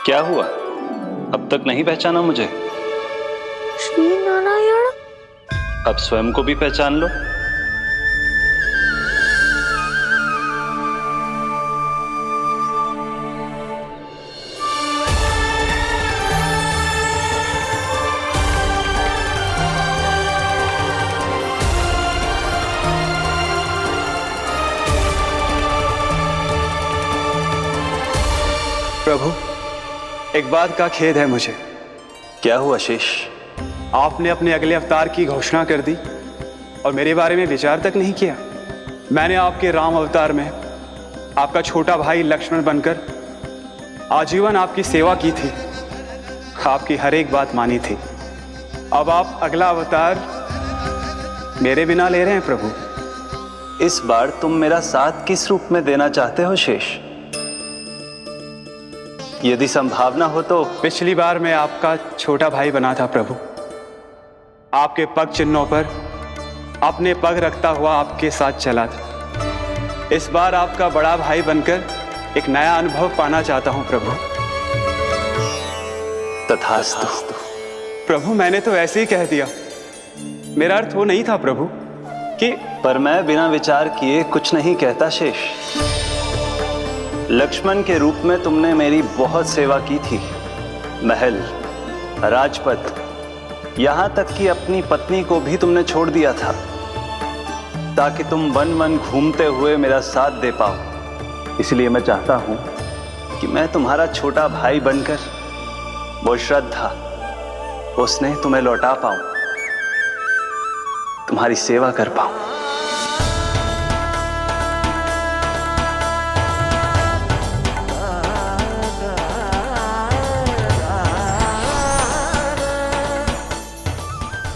क्या हुआ? अब तक नहीं पहचाना मुझे? श्री नारायण। अब स्वयं को भी पहचान लो। प्रभु, एक बात का खेद है मुझे। क्या हुआ शेष? आपने अपने अगले अवतार की घोषणा कर दी और मेरे बारे में विचार तक नहीं किया। मैंने आपके राम अवतार में आपका छोटा भाई लक्ष्मण बनकर आजीवन आपकी सेवा की थी, आपकी हर एक बात मानी थी। अब आप अगला अवतार मेरे बिना ले रहे हैं प्रभु। इस बार तुम मेरा साथ किस रूप में देना चाहते हो शेष? यदि संभावना हो तो। पिछली बार मैं आपका छोटा भाई बना था प्रभु, आपके पग चिन्हों पर अपने पग रखता हुआ आपके साथ चला था। इस बार आपका बड़ा भाई बनकर एक नया अनुभव पाना चाहता हूं प्रभु। तथास्तु। प्रभु, मैंने तो ऐसे ही कह दिया, मेरा अर्थ वो नहीं था प्रभु कि। पर मैं बिना विचार किए कुछ नहीं कहता शेष। लक्ष्मण के रूप में तुमने मेरी बहुत सेवा की थी। महल, राजपथ, यहां तक कि अपनी पत्नी को भी तुमने छोड़ दिया था ताकि तुम वन वन घूमते हुए मेरा साथ दे पाओ। इसलिए मैं चाहता हूं कि मैं तुम्हारा छोटा भाई बनकर वो श्रद्धा, वो स्नेह तुम्हें लौटा पाऊं, तुम्हारी सेवा कर पाऊं।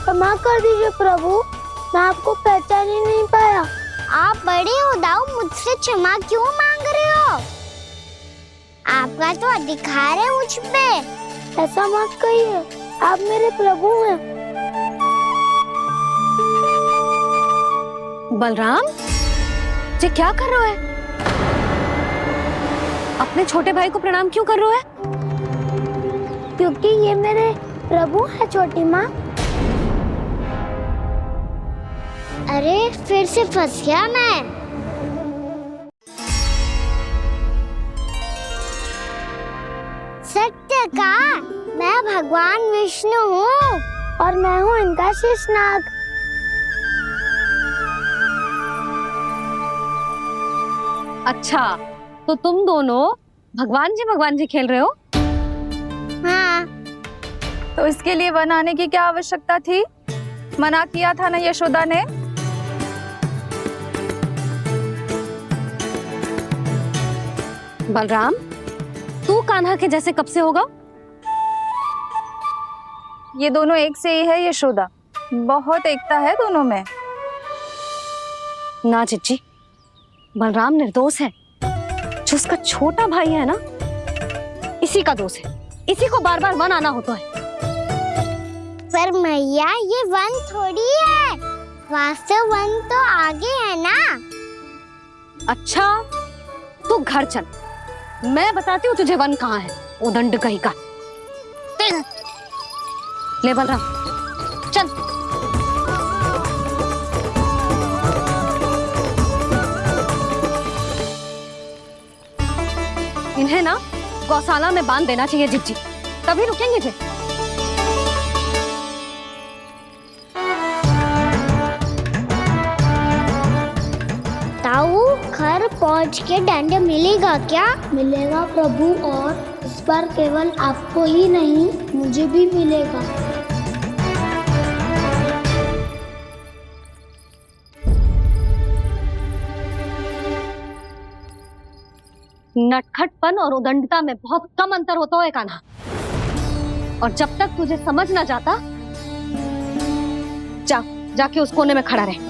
क्षमा कर दीजिए प्रभु, मैं आपको पहचान ही नहीं पाया। आप बड़े हो दाऊ, मुझसे क्षमा क्यों मांग रहे हो? आपका तो अधिकार है मुझ पे। ऐसा मत कहिए, आप मेरे प्रभु हैं। बलराम जी, क्या कर रहे हो? अपने छोटे भाई को प्रणाम क्यों कर रहे हो? क्योंकि ये मेरे प्रभु है छोटी माँ। अरे फिर से फंस गया मैं। सत्य का, मैं भगवान विष्णु हूँ और मैं हूँ इनका शेषनाग। अच्छा, तो तुम दोनों भगवान जी खेल रहे हो? हाँ। तो इसके लिए वन आने की क्या आवश्यकता थी? मना किया था ना यशोदा ने। बलराम, तू कान्हा के जैसे कब से होगा? ये दोनों एक से ही है यशोदा, बहुत एकता है दोनों में। ना चिच्ची, बलराम निर्दोष है। जो उसका छोटा भाई है ना, इसी का दोष है। इसी को बार बार वन आना होता है। पर मैया, ये वन थोड़ी है, वास्तव वन तो आगे है ना। अच्छा, तू घर चल, मैं बताती हूँ तुझे वन कहाँ है। उदंड कहीं का। ले बलराम, चल। इन्हें ना गौशाला में बांध देना चाहिए जिज्जी, तभी रुकेंगे जे। ताऊ, घर पहुँच के दंड मिलेगा क्या? मिलेगा प्रभु, और इस बार केवल आपको ही नहीं, मुझे भी मिलेगा। नटखटपन और उदंडता में बहुत कम अंतर होता है कान्हा, और जब तक तुझे समझ ना जाता, जाके उस कोने में खड़ा रहे।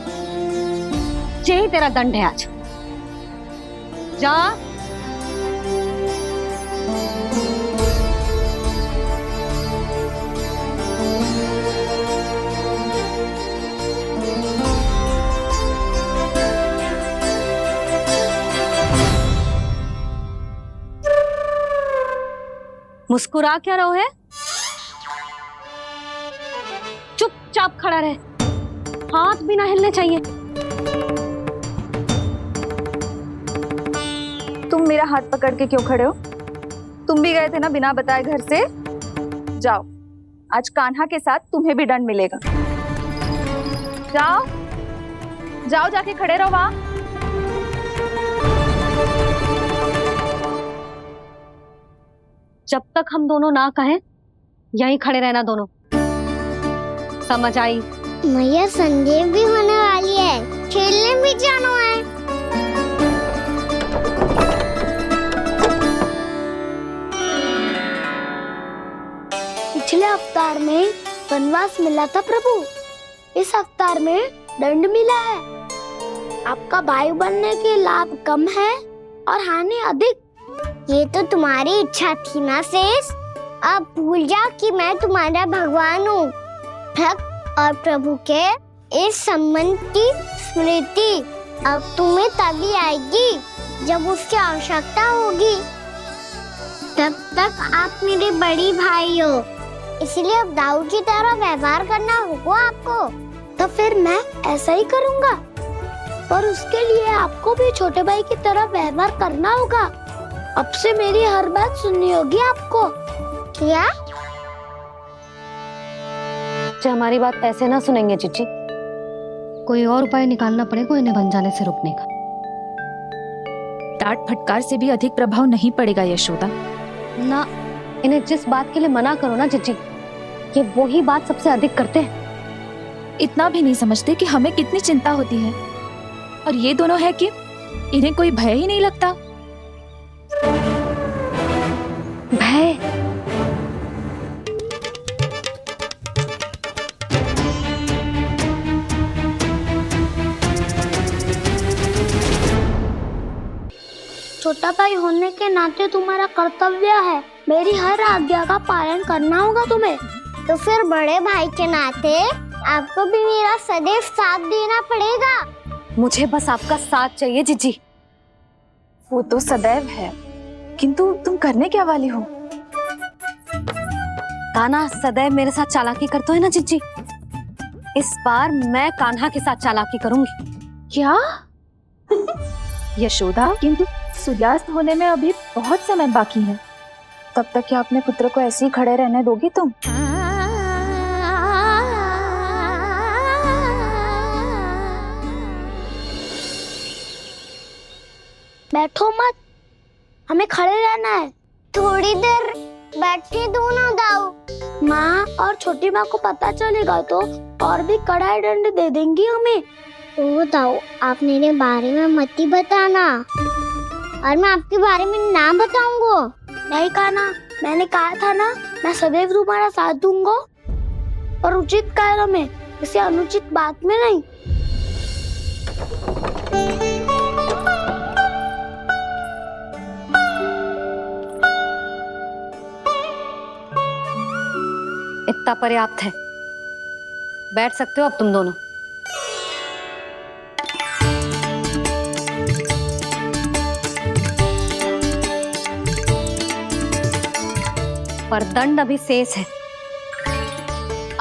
यही तेरा दंड है आज। जा। मुस्कुरा क्या रहो है? चुपचाप खड़ा रहे, हाथ भी ना हिलने चाहिए। तुम मेरा हाथ पकड़ के क्यों खड़े हो? तुम भी गए थे ना बिना बताए घर से। जाओ, आज कान्हा के साथ तुम्हें भी दंड मिलेगा। जाओ जाओ, जाके खड़े रहो वहां। जब तक हम दोनों ना कहें यहीं खड़े रहना दोनों, समझ आई? मैया संडे भी होने वाली है, खेलने भी जाना है। पिछले अवतार में वनवास मिला था प्रभु, इस अवतार में दंड मिला है। आपका भाई बनने के लाभ कम है और हानि अधिक। ये तो तुम्हारी इच्छा थी ना शेष। अब भूल जा कि मैं तुम्हारा भगवान हूँ। भक्त और प्रभु के इस संबंध की स्मृति अब तुम्हें तभी आएगी जब उसकी आवश्यकता होगी। तब तक आप मेरे बड़ी भाई हो, इसलिए अब दाऊद की तरह व्यवहार करना होगा आपको। तो फिर मैं ऐसा ही करूँगा, पर उसके लिए आपको भी छोटे भाई की तरह व्यवहार करना होगा। अब से मेरी हर बात सुननी होगी आपको। क्या? जो हमारी बात ऐसे ना सुनेंगे चिची, कोई और उपाय निकालना पड़ेगा इन्हें बन जाने से रुकने का। डांट फटकार से भी अधिक प्रभाव नहीं पड़ेगा यशोदा। ना, इन्हें जिस बात के लिए मना करो ना चिची, ये वही बात सबसे अधिक करते हैं। इतना भी नहीं समझते कि हमें कितनी चिंता होती है, और ये दोनों है कि इन्हें कोई भय ही नहीं लगता। भय? छोटा भाई होने के नाते तुम्हारा कर्तव्य है, मेरी हर आज्ञा का पालन करना होगा तुम्हें। तो फिर बड़े भाई के नाते आपको भी मेरा सदैव साथ देना पड़ेगा। मुझे बस आपका साथ चाहिए जीजी। वो तो सदैव है, किंतु तुम करने क्या वाली हो? कान्हा सदैव मेरे साथ चालाकी करता है ना जीजी, इस बार मैं कान्हा के साथ चालाकी करूंगी। क्या? यशोदा, किंतु सूर्यास्त होने में अभी बहुत समय बाकी है। तब तक क्या अपने पुत्र को ऐसे ही खड़े रहने दोगी तुम? बैठो मत, हमें खड़े रहना है। थोड़ी देर बैठे दो ना दाऊ। माँ और छोटी माँ को पता चलेगा तो और भी कड़ा दंड दे देंगी हमें। ओ दाऊ, आप मेरे बारे में मत ही बताना, और मैं आपके बारे में ना बताऊंगा। नहीं कान्हा, मैंने कहा था ना, मैं सदैव तुम्हारा साथ दूंगा, और उचित कार्य में, किसी अनुचित बात में नहीं। इतना पर्याप्त है, बैठ सकते हो अब तुम दोनों। पर दंड अभी शेष है।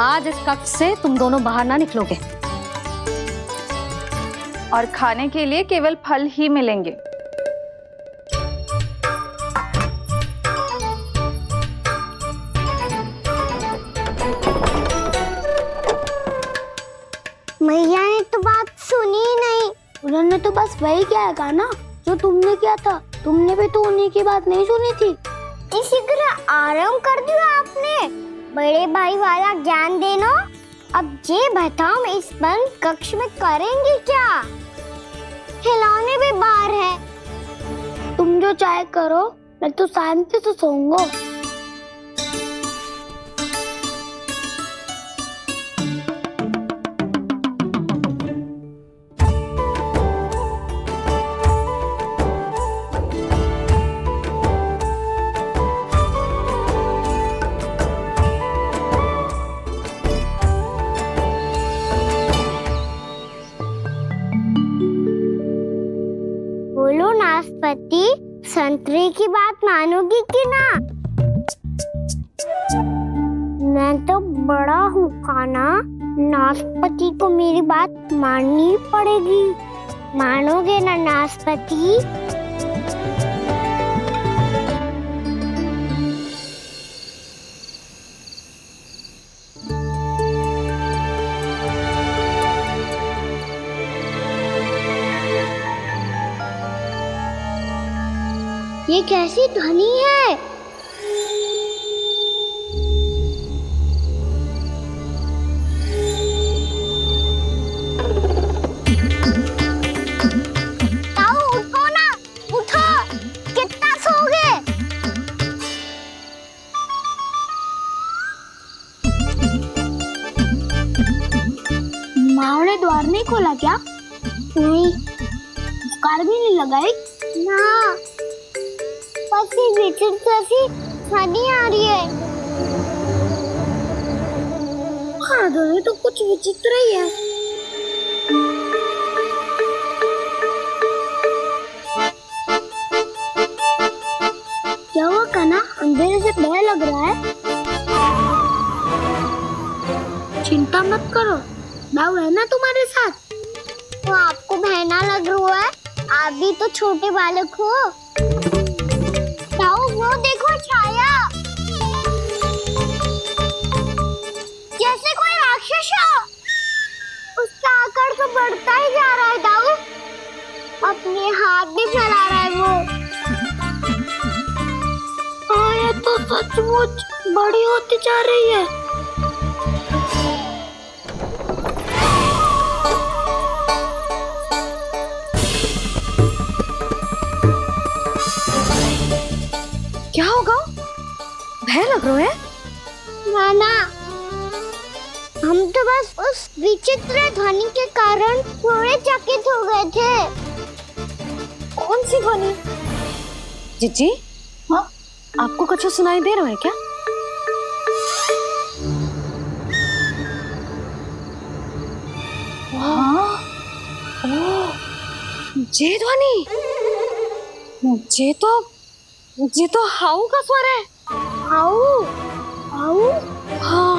आज इस कक्ष से तुम दोनों बाहर ना निकलोगे, और खाने के लिए केवल फल ही मिलेंगे। मैया ने तो बात सुनी ही नहीं। उन्होंने तो बस वही किया था ना जो तुमने किया था। तुमने भी तो उन्हीं की बात नहीं सुनी थी। इसी तरह आराम कर दिया आपने। बड़े भाई वाला ज्ञान देना। अब ये बताओ, इस बंद कक्ष में करेंगे क्या? खिलौने भी बाहर है। तुम जो चाहे करो, मैं तो शांति से सोऊंगा। बोलो नाशपाती, संतरे की बात मानोगी कि ना? मैं तो बड़ा हूँ कान्हा, नाशपति को मेरी बात माननी पड़ेगी। मानोगे ना नाशपति? ये कैसी ध्वनि है? ताऊ उठो ना, उठो, कितना सोओगे? माँ ने द्वार नहीं खोला क्या? नहीं कार भी नहीं लगाई? ना, बस ये विचित्र सी ध्वनि आ रही है। हाँ ध्वनि तो कुछ विचित्र ही है। क्या हुआ कान्हा, अंधेरे से भय लग रहा है? चिंता मत करो, दाऊ है ना तुम्हारे साथ। तो आपको बहना लग रहा है? आप भी तो छोटे बालक हो। ताऊ वो देखो छाया, जैसे कोई राक्षस हो। उसका आकार तो बढ़ता ही जा रहा है ताऊ, अपने हाथ भी फैला रहा है वो। हाँ ये तो सचमुच बड़ी होती जा रही है। क्या होगा? भय लग रहा है? नाना, हम तो बस उस विचित्र ध्वनि के कारण थोड़े चकित हो गए थे। कौन सी ध्वनि? जीजी, हाँ आपको कुछ सुनाई दे रहा है क्या? हाँ, ओह, ये ध्वनि, ये तो हाउ का स्वर है। हाउ, हाउ, हाँ,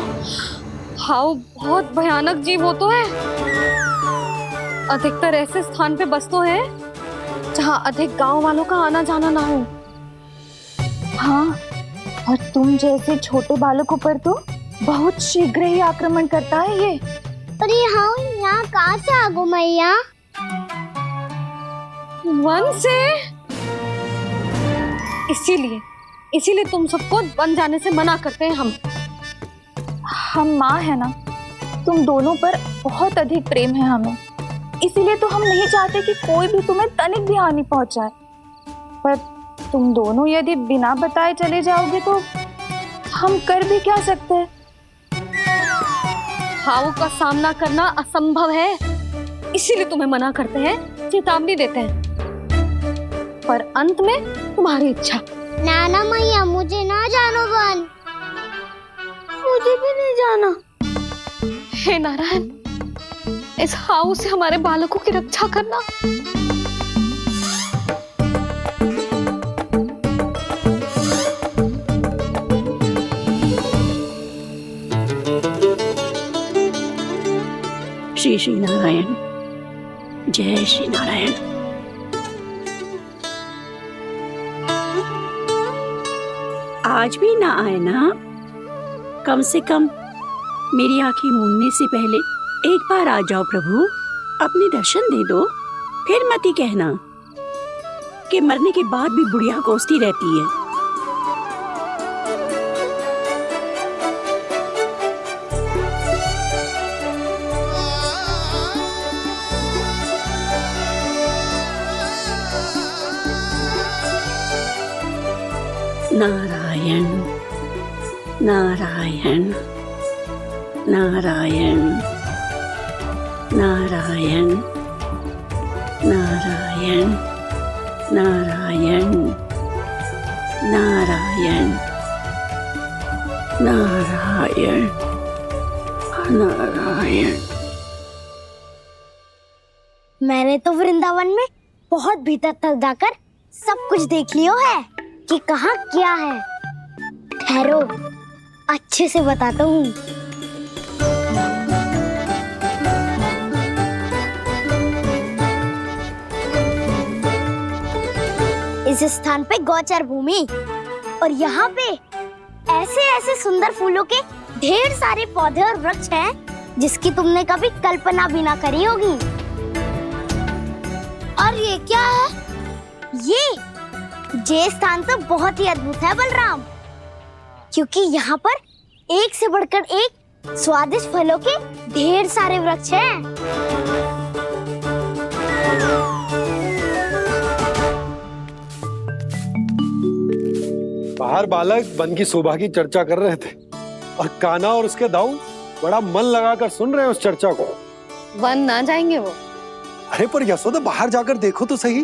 हाउ बहुत भयानक जीव हो तो है। अधिकतर ऐसे स्थान पे बसते हैं जहाँ अधिक गांव वालों का आना जाना ना हो। हाँ, और तुम जैसे छोटे बालकों पर तो बहुत शीघ्र ही आक्रमण करता है ये। पर ये हाउ यहाँ कहाँ से आ गो मैया? वन से। इसीलिए तुम सबको वन जाने से मना करते हैं हम माँ है ना, तुम दोनों पर बहुत अधिक प्रेम है हमें, इसीलिए तो हम नहीं चाहते कि कोई भी तुम्हें तनिक भी हानि पहुंचाए। पर तुम दोनों यदि बिना बताए चले जाओगे तो हम कर भी क्या सकते हैं? हाउ का सामना करना असंभव है, इसीलिए तुम्हें मना करते हैं, चेतावनी देते हैं। पर अंत में तुम्हारी इच्छा। नाना मैया मुझे ना जानो वन। मुझे भी नहीं जाना। हे नारायण, इस हाउ से हमारे बालकों की रक्षा करना। श्री श्री नारायण, जय श्री नारायण। आज भी ना आए ना? कम से कम मेरी आंखें मूंदने से पहले एक बार आ जाओ प्रभु, अपने दर्शन दे दो। फिर मत ही कहना कि मरने के बाद भी बुढ़िया कोसती रहती है। नारायण नारायण नारायण नारायण नारायण नारायण नारायण नारायण नारायण। मैंने तो वृंदावन में बहुत भीतर तक जाकर सब कुछ देख लियो है कि कहाँ क्या है। ठहरो, अच्छे से बताता हूँ। इस स्थान पे गोचर भूमि और यहाँ पे ऐसे ऐसे सुंदर फूलों के ढेर सारे पौधे और वृक्ष हैं जिसकी तुमने कभी कल्पना भी ना करी होगी। और ये क्या है? ये स्थान तो बहुत ही अद्भुत है बलराम, क्योंकि यहाँ पर एक से बढ़कर एक स्वादिष्ट फलों के ढेर सारे वृक्ष हैं। बाहर बालक वन की शोभा की चर्चा कर रहे थे और कान्हा और उसके दाऊ बड़ा मन लगाकर सुन रहे हैं उस चर्चा को। वन ना जाएंगे वो? अरे पर यशोदा बाहर जाकर देखो तो सही,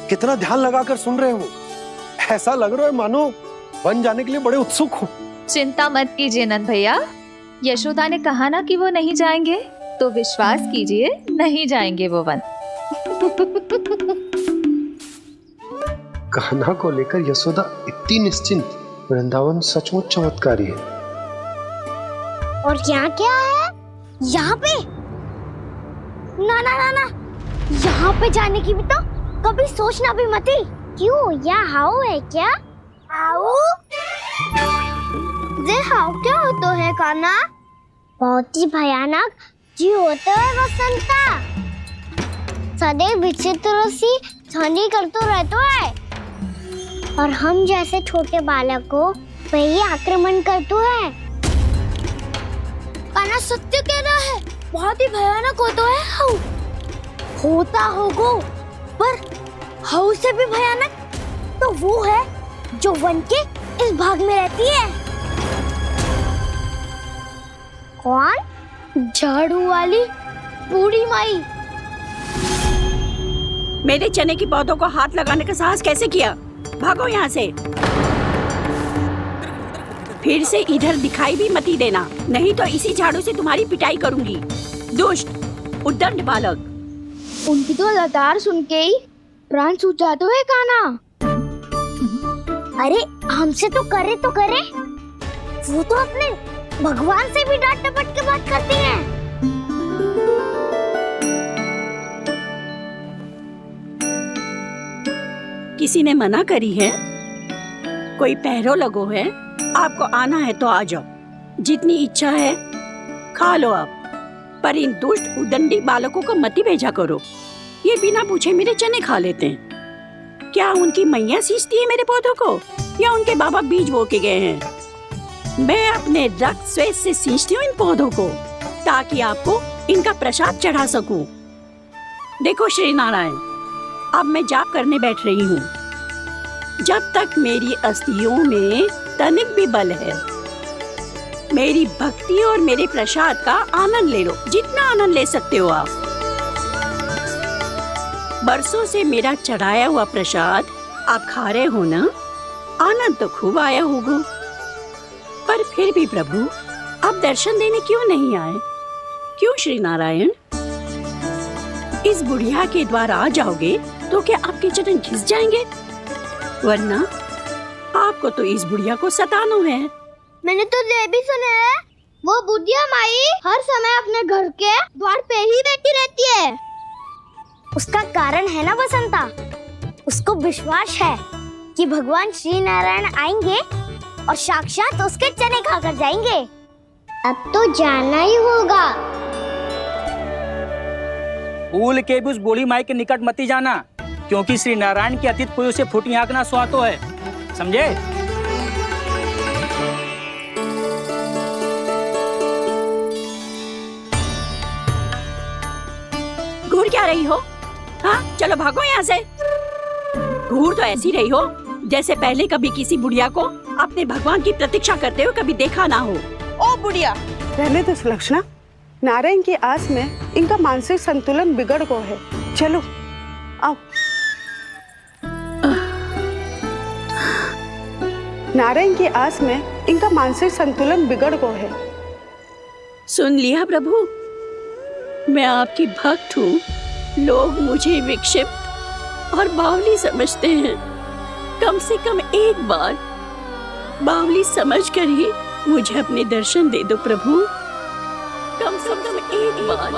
कितना ध्यान लगाकर सुन रहे हो। ऐसा लग रहा है मानो वन जाने के लिए बड़े उत्सुक हो। चिंता मत कीजिए नंद भैया, यशोदा ने कहा ना कि वो नहीं जाएंगे, तो विश्वास कीजिए नहीं जाएंगे वो वन। कान्हा को लेकर यशोदा इतनी निश्चिंत, वृंदावन सचमुच चमत्कारी है। और यहाँ क्या है? यहाँ पे ना ना ना ना, यहाँ पे जाने की भी तो कभी सोचना भी मत ही। क्यों, यहाँ हाउ है क्या? हाउ? ये हाउ क्या होता है कान्हा? बहुत ही भयानक जी होता है वसंता। सदैव विचित्र सी ध्वनि करते रहता है और हम जैसे छोटे बालक को वही आक्रमण करते हैं। कान्हा सत्य कह रहा है, बहुत ही भयानक होता है हाउ। होता होगा, पर हाउ से भी भयानक तो वो है जो वन के इस भाग में रहती है। कौन? झाड़ू वाली बूढ़ी माई। मेरे चने की पौधों को हाथ लगाने का साहस कैसे किया? भागो यहाँ से। फिर से इधर दिखाई भी मत देना, नहीं तो इसी झाड़ू से तुम्हारी पिटाई करूंगी। दुष्ट उद्दंड बालक। उनकी तो लतार सुन के ही प्राण छूट जाते हुए कान्हा। अरे हमसे तो करे, वो तो अपने भगवान से भी डांट डपट के बात करती हैं। किसी ने मना करी है? कोई पहरो लगो है? आपको आना है तो आ जाओ, जितनी इच्छा है खा लो आप, पर इन दुष्ट उदंडी बालकों को मत ही भेजा करो। ये बिना पूछे मेरे चने खा लेते हैं। क्या उनकी मैया सींचती है मेरे पौधों को, या उनके बाबा बीज बो के गए हैं? मैं अपने रक्त स्वेद से सींचती हूँ इन पौधों को, ताकि आपको इनका प्रसाद चढ़ा सकूं। देखो श्री नारायण, अब मैं जाप करने बैठ रही हूँ। जब तक मेरी अस्थियों में तनिक भी बल है, मेरी भक्ति और मेरे प्रसाद का आनंद ले लो, जितना आनंद ले सकते हो आप। बरसों से मेरा चढ़ाया हुआ प्रसाद आप खा रहे हो ना, आनंद तो खूब आया होगा। पर फिर भी प्रभु, आप दर्शन देने क्यों नहीं आए? क्यों श्री नारायण? इस बुढ़िया के द्वार आ जाओगे तो क्या आपके चरण घिस जाएंगे? वरना आपको तो इस बुढ़िया को सताना है। मैंने तो ये भी सुना है, वो बुढ़िया माई हर समय अपने घर के द्वार पे ही बैठी रहती है। उसका कारण है ना बसंता, उसको विश्वास है कि भगवान श्री नारायण आएंगे और साक्षात उसके चने खाकर जाएंगे। अब तो जाना ही होगा। भूल के भी उस बूढ़ी माई के निकट मत ही जाना, क्योंकि श्री नारायण की अतीत कोई उसे फूटी आंख ना सुहातो है, समझे? घूर क्या रही हो? हाँ, चलो भागो यहाँ से। घूर तो ऐसी रही हो जैसे पहले कभी किसी बुढ़िया को अपने भगवान की प्रतीक्षा करते हुए कभी देखा ना हो। ओ बुढ़िया, रहने दो सुलक्षणा। नारायण की आस में इनका मानसिक संतुलन बिगड़ गया है। चलो आओ। नारायण की आस में इनका मानसिक संतुलन बिगड़ गया है। सुन लिया प्रभु, मैं आपकी भक्त हूँ। लोग मुझे विक्षिप्त और बावली समझते हैं। कम से कम एक बार बावली समझकर ही मुझे अपने दर्शन दे दो प्रभु। कम से कम एक बार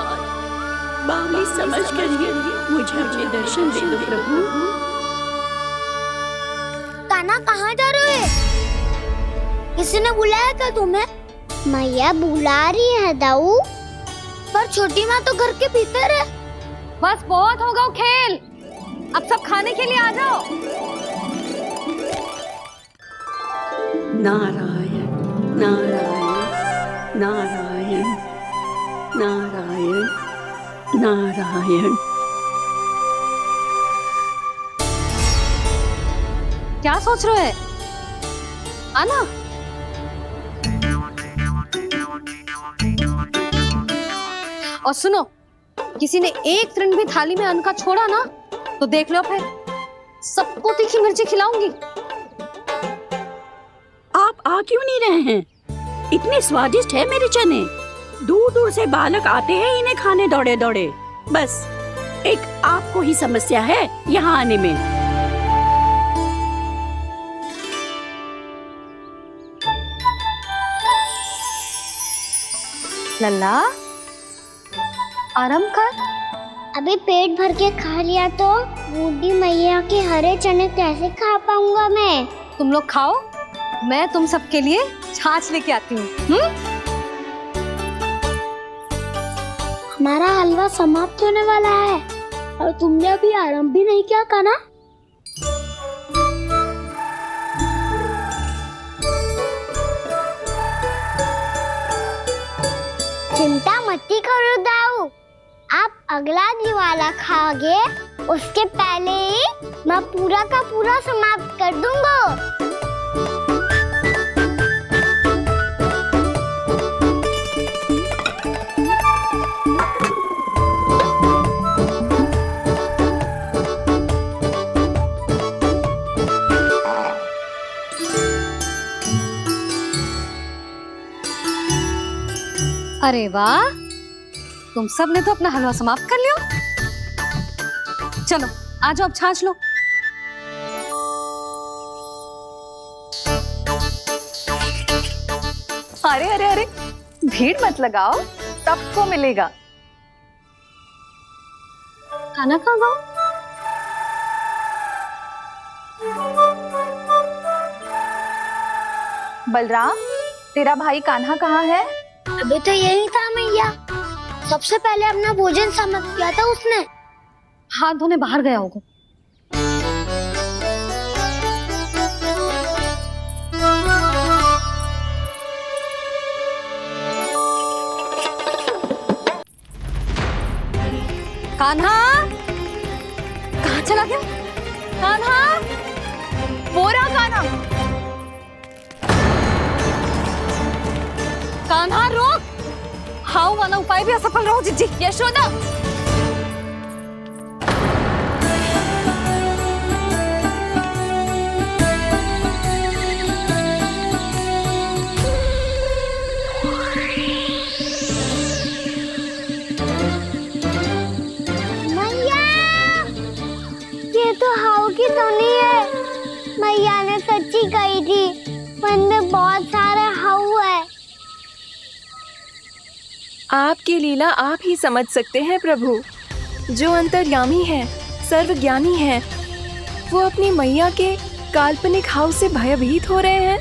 बावली समझ कर मुझे अपने दर्शन दे दो प्रभु। कान्हा कहाँ जा रहे हो? किसी ने बुलाया क्या तुम्हें? मैया बुला रही है दाऊ। पर छोटी माँ तो घर के भीतर है। बस बहुत हो गया खेल, अब सब खाने के लिए आ जाओ। नारायण नारायण नारायण नारायण नारायण। क्या सोच रहे हैं? आना। और सुनो, किसी ने एक तृण भी थाली में अन्न का छोड़ा ना तो देख लो, फिर सबको तीखी मिर्ची खिलाऊंगी। आप आ क्यों नहीं रहे हैं? इतने स्वादिष्ट है मेरे चने। दूर दूर से बालक आते हैं इन्हें खाने दौड़े दौड़े। बस एक आपको ही समस्या है यहाँ आने में। लल्ला, आराम कर। अभी पेट भर के खा लिया तो बूढ़ी मैया के हरे चने कैसे खा पाऊंगा मैं? तुम लोग खाओ, मैं तुम सबके लिए छाछ लेके आती हूँ। हमारा हलवा समाप्त होने वाला है और तुमने अभी आराम भी नहीं किया कान्हा। चिंता मत करो दाऊ, आप अगला दिवाला खाओगे उसके पहले ही मैं पूरा का पूरा समाप्त कर दूंगा। अरे वाह, तुम सब ने तो अपना हलवा समाप्त कर लिया। चलो आ जाओ, अब छाछ लो। अरे अरे अरे, भीड़ मत लगाओ, सबको मिलेगा। खाना कहाँ गया? बलराम, तेरा भाई कान्हा कहाँ है? अभी तो यही था मैया, सबसे पहले अपना भोजन समाप्त किया था उसने। हाथ धोने बाहर गया होगा। कान्हा कहाँ चला गया? कान्हा, वो रहा कान्हा। कान्हा रोक! हाउ वाला उपाय भी असफल रहो जिज्जी। यशोदा, मैया, ये तो हाउ की तो नहीं है। मैया ने सच्ची कही थी, वन में बहुत सारे हाउ है। आपकी लीला आप ही समझ सकते हैं प्रभु। जो अंतर्यामी है, सर्वज्ञानी है, वो अपनी मैया के काल्पनिक हाव से भयभीत हो रहे हैं।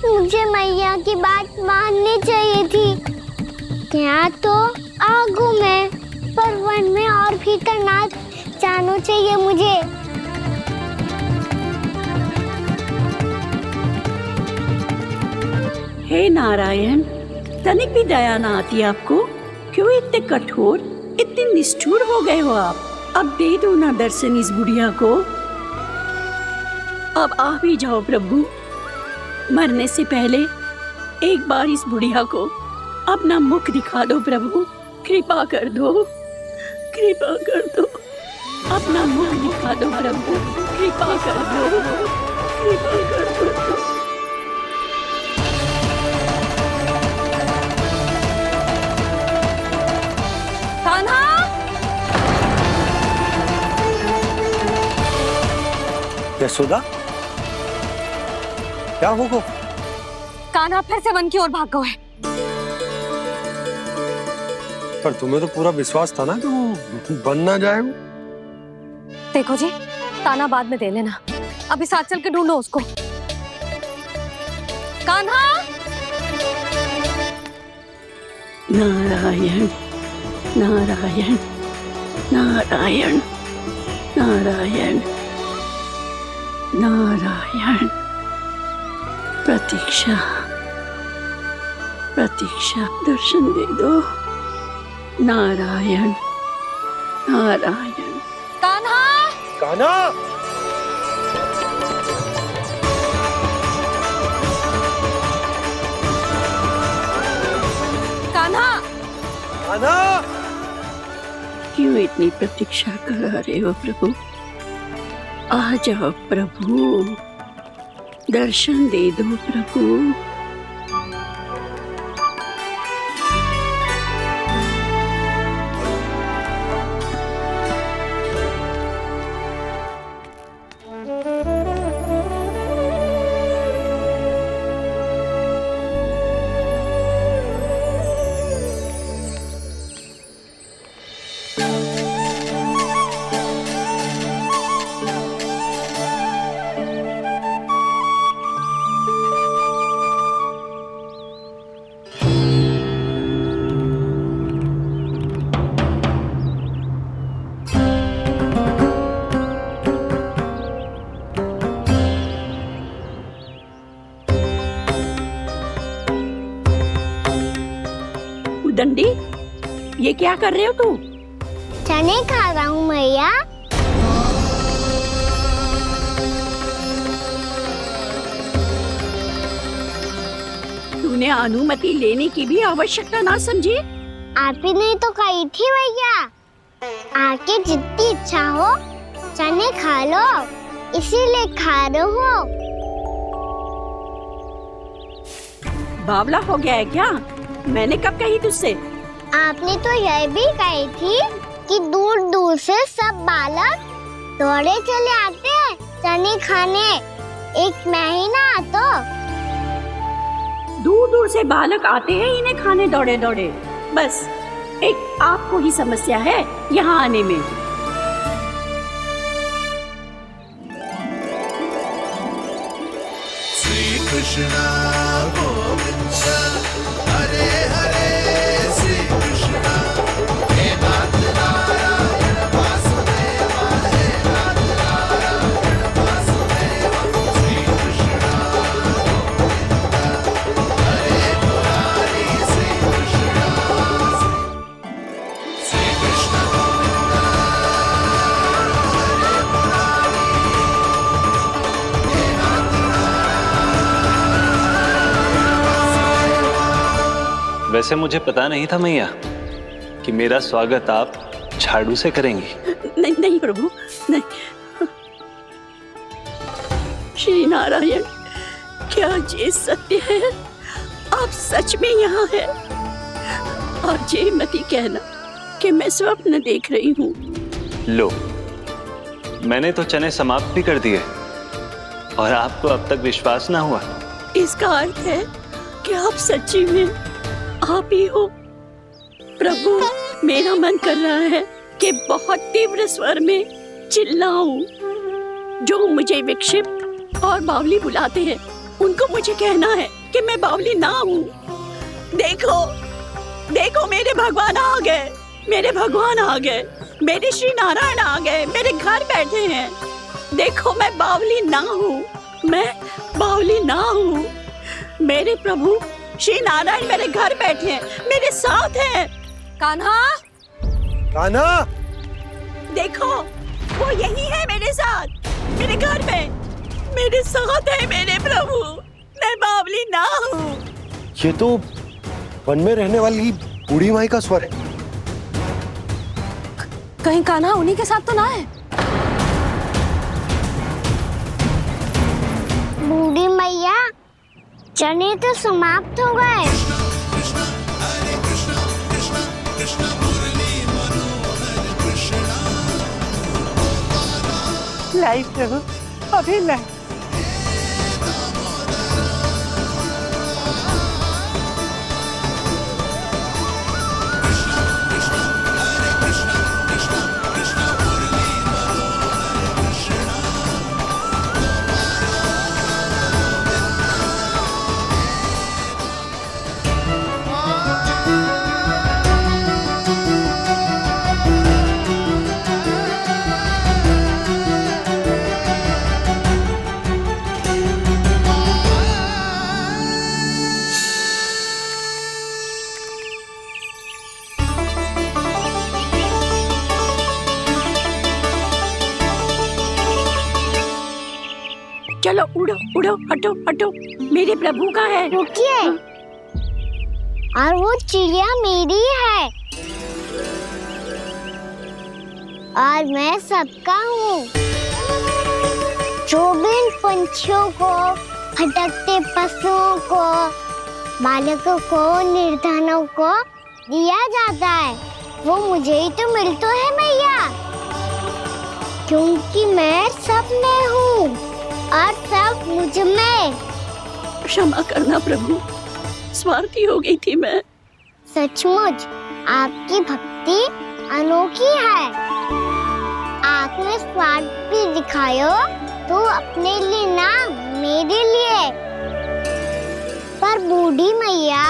मुझे मैया की बात माननी चाहिए थी। यहाँ तो आगू में, पर वन में और भीतर ना जाना चाहिए मुझे। हे नारायण, तनिक भी दया ना आती आपको? क्यों इतने कठोर, इतने निष्ठुर हो गए हो आप? अब दे दो ना दर्शन इस बुढ़िया को। अब आ भी जाओ प्रभु। मरने से पहले एक बार इस बुढ़िया को अपना मुख दिखा दो प्रभु। कृपा कर दो, कृपा कर दो। अपना मुख दिखा दो प्रभु, कृपा कर दो, कृपा कर दो। कान्हा, यशोदा, क्या होगा? कान्हा फिर से वन की ओर भाग गए। पर तुम्हें तो पूरा विश्वास था ना कि वो बन ना जाए। देखो जी, ताना बाद में दे लेना, अभी साथ चल के ढूंढो उसको। कान्हा! नारायण नारायण नारायण नारायण नारायण। प्रतीक्षा प्रतीक्षा, दर्शन दे दो। नारायण नारायण। कान्हा! कान्हा! कान्हा! कान्हा! क्यों इतनी प्रतीक्षा करा रहे हो प्रभु? आ जाओ प्रभु, दर्शन दे दो प्रभु। दंडी, ये क्या कर रहे हो तू? चने खा रहा हूँ मैया। तूने अनुमति लेने की भी आवश्यकता ना समझी? आप ही ने तो कही थी भैया, आके जितनी इच्छा हो चने खा लो, इसीलिए खा रहे हो। बावला हो गया है क्या? मैंने कब कही तुझसे? आपने तो यह भी कही थी कि दूर दूर से सब बालक दौड़े चले आते हैं चने खाने, एक महीना तो दूर दूर से बालक आते हैं इन्हें खाने दौड़े दौड़े। बस एक आपको ही समस्या है यहाँ आने में। श्री कृष्णा गोविंद हरे हरे, श्री कृष्णा हे नाथ नारायण वासुदेव, हे नाथ नारायण वासुदेव, श्री कृष्णा गोविंद हरे मुरारी, श्री कृष्णा श्री कृष्ण गोविंद हरे मुरारी, हे नाथ वैसे मुझे पता नहीं था मैया कि मेरा स्वागत आप झाड़ू से करेंगी। नहीं नहीं प्रभु, नहीं। श्री नारायण, क्या ये सत्य है? आप सच में यहाँ हैं? और ये मती कहना कि मैं स्वप्न देख रही हूँ। लो, मैंने तो चने समाप्त भी कर दिए और आपको अब तक विश्वास ना हुआ। इसका अर्थ है कि आप सच्ची में आप ही हो। प्रभु, मेरा मन कर रहा है कि बहुत तीव्र स्वर में चिल्लाऊं। जो मुझे विक्षिप्त और बावली बुलाते हैं उनको मुझे कहना है कि मैं बावली ना हूँ। देखो देखो, मेरे भगवान आ गए, मेरे भगवान आ गए, मेरे श्री नारायण आ गए, मेरे घर बैठे हैं। देखो, मैं बावली ना हूँ, मैं बावली ना हूँ। मेरे प्रभु श्री नारायण मेरे घर बैठे हैं, मेरे साथ हैं। कान्हा! कान्हा! देखो, वो यही है मेरे साथ, मेरे घर में, मेरे साथ है मेरे प्रभु। मैं बावली ना हूँ। ये तो वन में रहने वाली बूढ़ी माई का स्वर है। कहीं कान्हा उन्हीं के साथ तो ना है? बूढ़ी मैया, चने तो समाप्त हो गए। लाई प्रभु, अभी लाई। चलो उड़ो उड़ो, हटो हटो, मेरे प्रभु का है। रुकिए, और वो चिड़िया मेरी है और मैं सबका हूँ। जो भी इन पंछियों को, भटकते पशुओं को, बालकों को, निर्धनों को दिया जाता है, वो मुझे ही तो मिलता है मैया, क्योंकि मैं सब में हूँ और सब मुझ में। क्षमा करना प्रभु, स्वार्थी हो गई थी मैं। सचमुच आपकी भक्ति अनोखी है। आपने स्वार्थ भी दिखायो तो अपने लिए ना, मेरे लिए। पर बूढ़ी मैया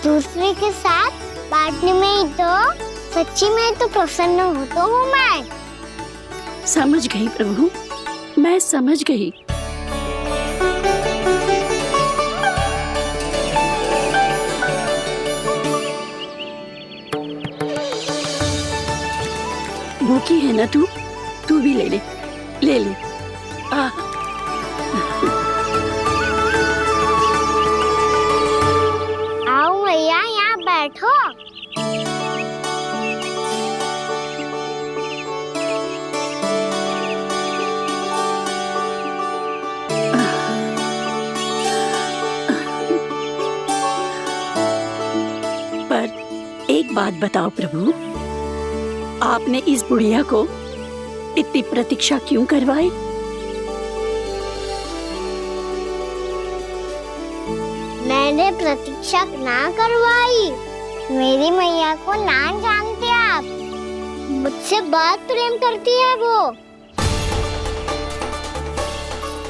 दूसरे के साथ बांटने में ही तो सच्ची में तो प्रसन्न होता हूँ मैं। समझ गई प्रभु, मैं समझ गई। भूखी है ना तू भी ले ले, ले ले। आओ मैया, यहाँ बैठो। पर एक बात बताओ प्रभु, आपने इस बुढ़िया को इतनी प्रतीक्षा क्यों करवाई? मैंने प्रतीक्षा ना करवाई। मेरी मैया को ना जानते आप, मुझसे बहुत प्रेम करती है वो।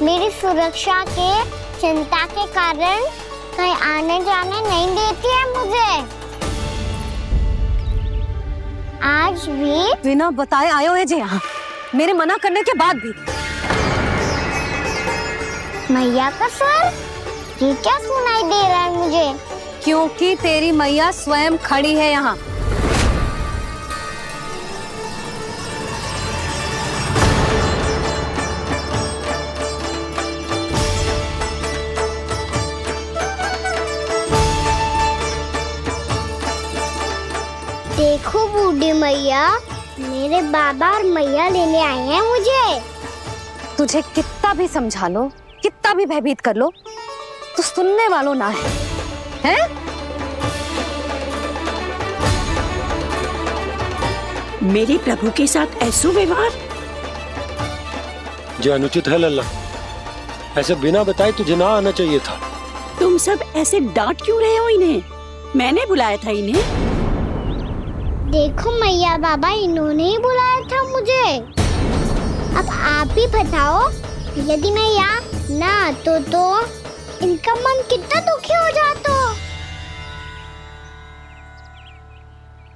मेरी सुरक्षा के चिंता के कारण कहीं आने जाने नहीं देती है मुझे। आज भी बिना बताए आयो है जी यहाँ, मेरे मना करने के बाद भी। मैया का स्वर, ये क्या सुनाई दे रहा है मुझे? क्योंकि तेरी मैया स्वयं खड़ी है यहाँ। देखो बूढ़ी मैया, मेरे बाबा और मैया लेने आए हैं मुझे। तुझे कितना भी समझा लो, कितना भी भयभीत कर लो, तो सुनने वालों ना है, हैं? मेरे प्रभु के साथ ऐसा व्यवहार जो अनुचित है लल्ला। ऐसे बिना बताए तुझे ना आना चाहिए था। तुम सब ऐसे डांट क्यों रहे हो इन्हें? मैंने बुलाया था इन्हें। देखो मैया बाबा, इन्होंने ही बुलाया था मुझे। अब आप ही बताओ, यदि मैं यहाँ ना आतो तो इनका मन कितना दुखी हो जाता।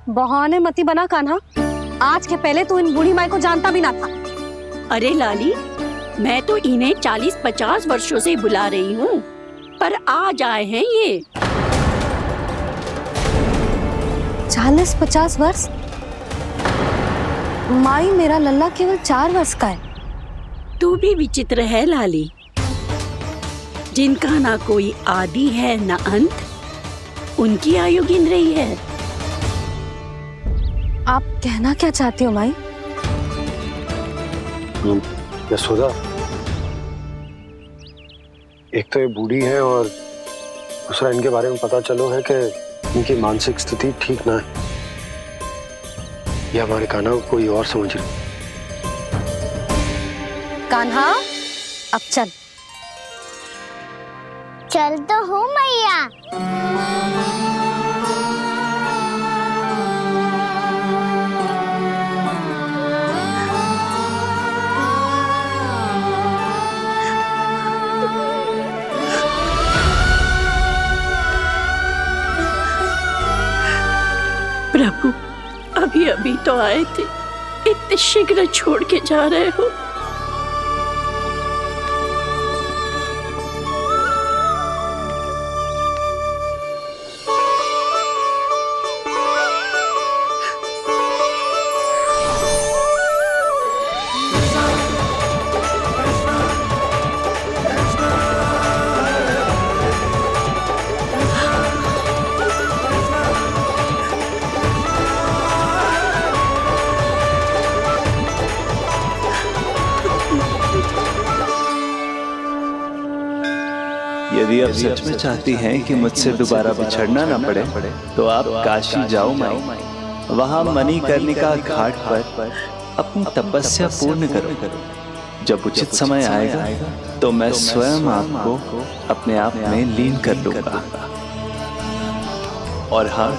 बहाने मती बना कान्हा, आज के पहले तू इन बूढ़ी माई को जानता भी ना था। अरे लाली, मैं तो इन्हें 40-50 वर्षों से बुला रही हूँ, पर आज आए हैं ये। 40-50 वर्ष? माई, मेरा लल्ला केवल 4 वर्ष का है। तू भी विचित्र है लाली, जिनका ना कोई आदि है ना अंत, उनकी आयु गिन रही है। आप कहना क्या चाहती हो माई? यशोदा, एक तो ये बूढ़ी है और दूसरा इनके बारे में पता चलो है कि इनकी मानसिक स्थिति ठीक ना है। ये हमारे कान्हा को कोई और समझ रही। कान्हा, अब चल। चल तो हूँ मैया। प्रभु, अभी अभी तो आए थे, इतने शीघ्र छोड़ के जा रहे हो। यदि आप सच में चाहती हैं कि मुझसे दोबारा बिछड़ना ना पड़े तो आप काशी जाओ माई। वहां मणिकर्णिका घाट पर अपनी तपस्या पूर्ण करो। जब उचित समय आएगा तो मैं स्वयं आपको अपने आप में लीन कर लूंगा। और हाँ,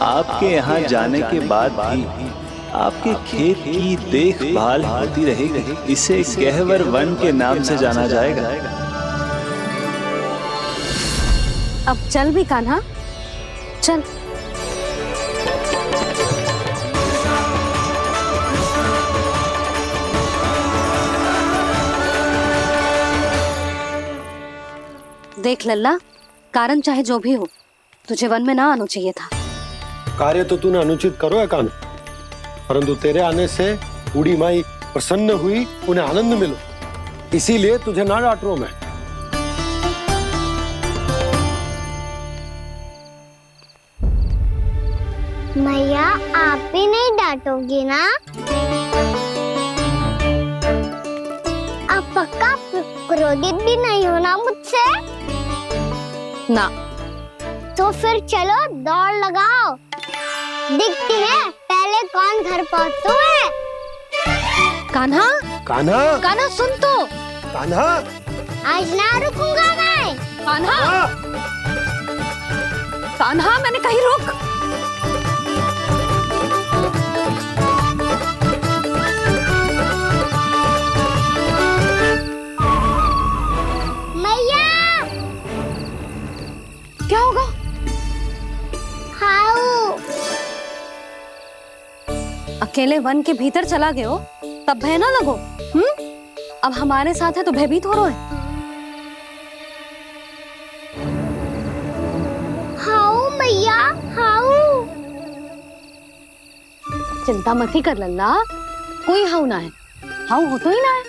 आपके यहाँ जाने के बाद भी आपके खेत की देखभाल होती रहेगी। इसे गहवर वन के नाम से जाना जाएगा। अब चल भी कान्हा, चल। देख लल्ला, कारण चाहे जो भी हो, तुझे वन में ना आना चाहिए था। कार्य तो तूने अनुचित करो है कान्हा, परंतु तेरे आने से बूढ़ी माई प्रसन्न हुई, उन्हें आनंद मिलो, इसीलिए तुझे ना डांट रहा हूं मैं। मैया आप भी नहीं डांटोगी ना? आप पक्का क्रोधित भी नहीं हो ना मुझसे? ना। तो फिर चलो दौड़ लगाओ, दिखती है पहले कौन घर पहुंचता है। कान्हा, कान्हा, कान्हा सुन तो। कान्हा, आज ना रुकूंगा मैं। कान्हा, कान्हा, मैंने कहीं रुक। मैया, क्या होगा? हाउ अकेले वन के भीतर चला गए हो तब भय ना लगो। अब हमारे साथ है तो भयभीत हो रहे हो। हाउ मैया, हाउ। चिंता मत ही कर लल्ला, कोई हाउ ना है। हाउ हो तो ही ना है।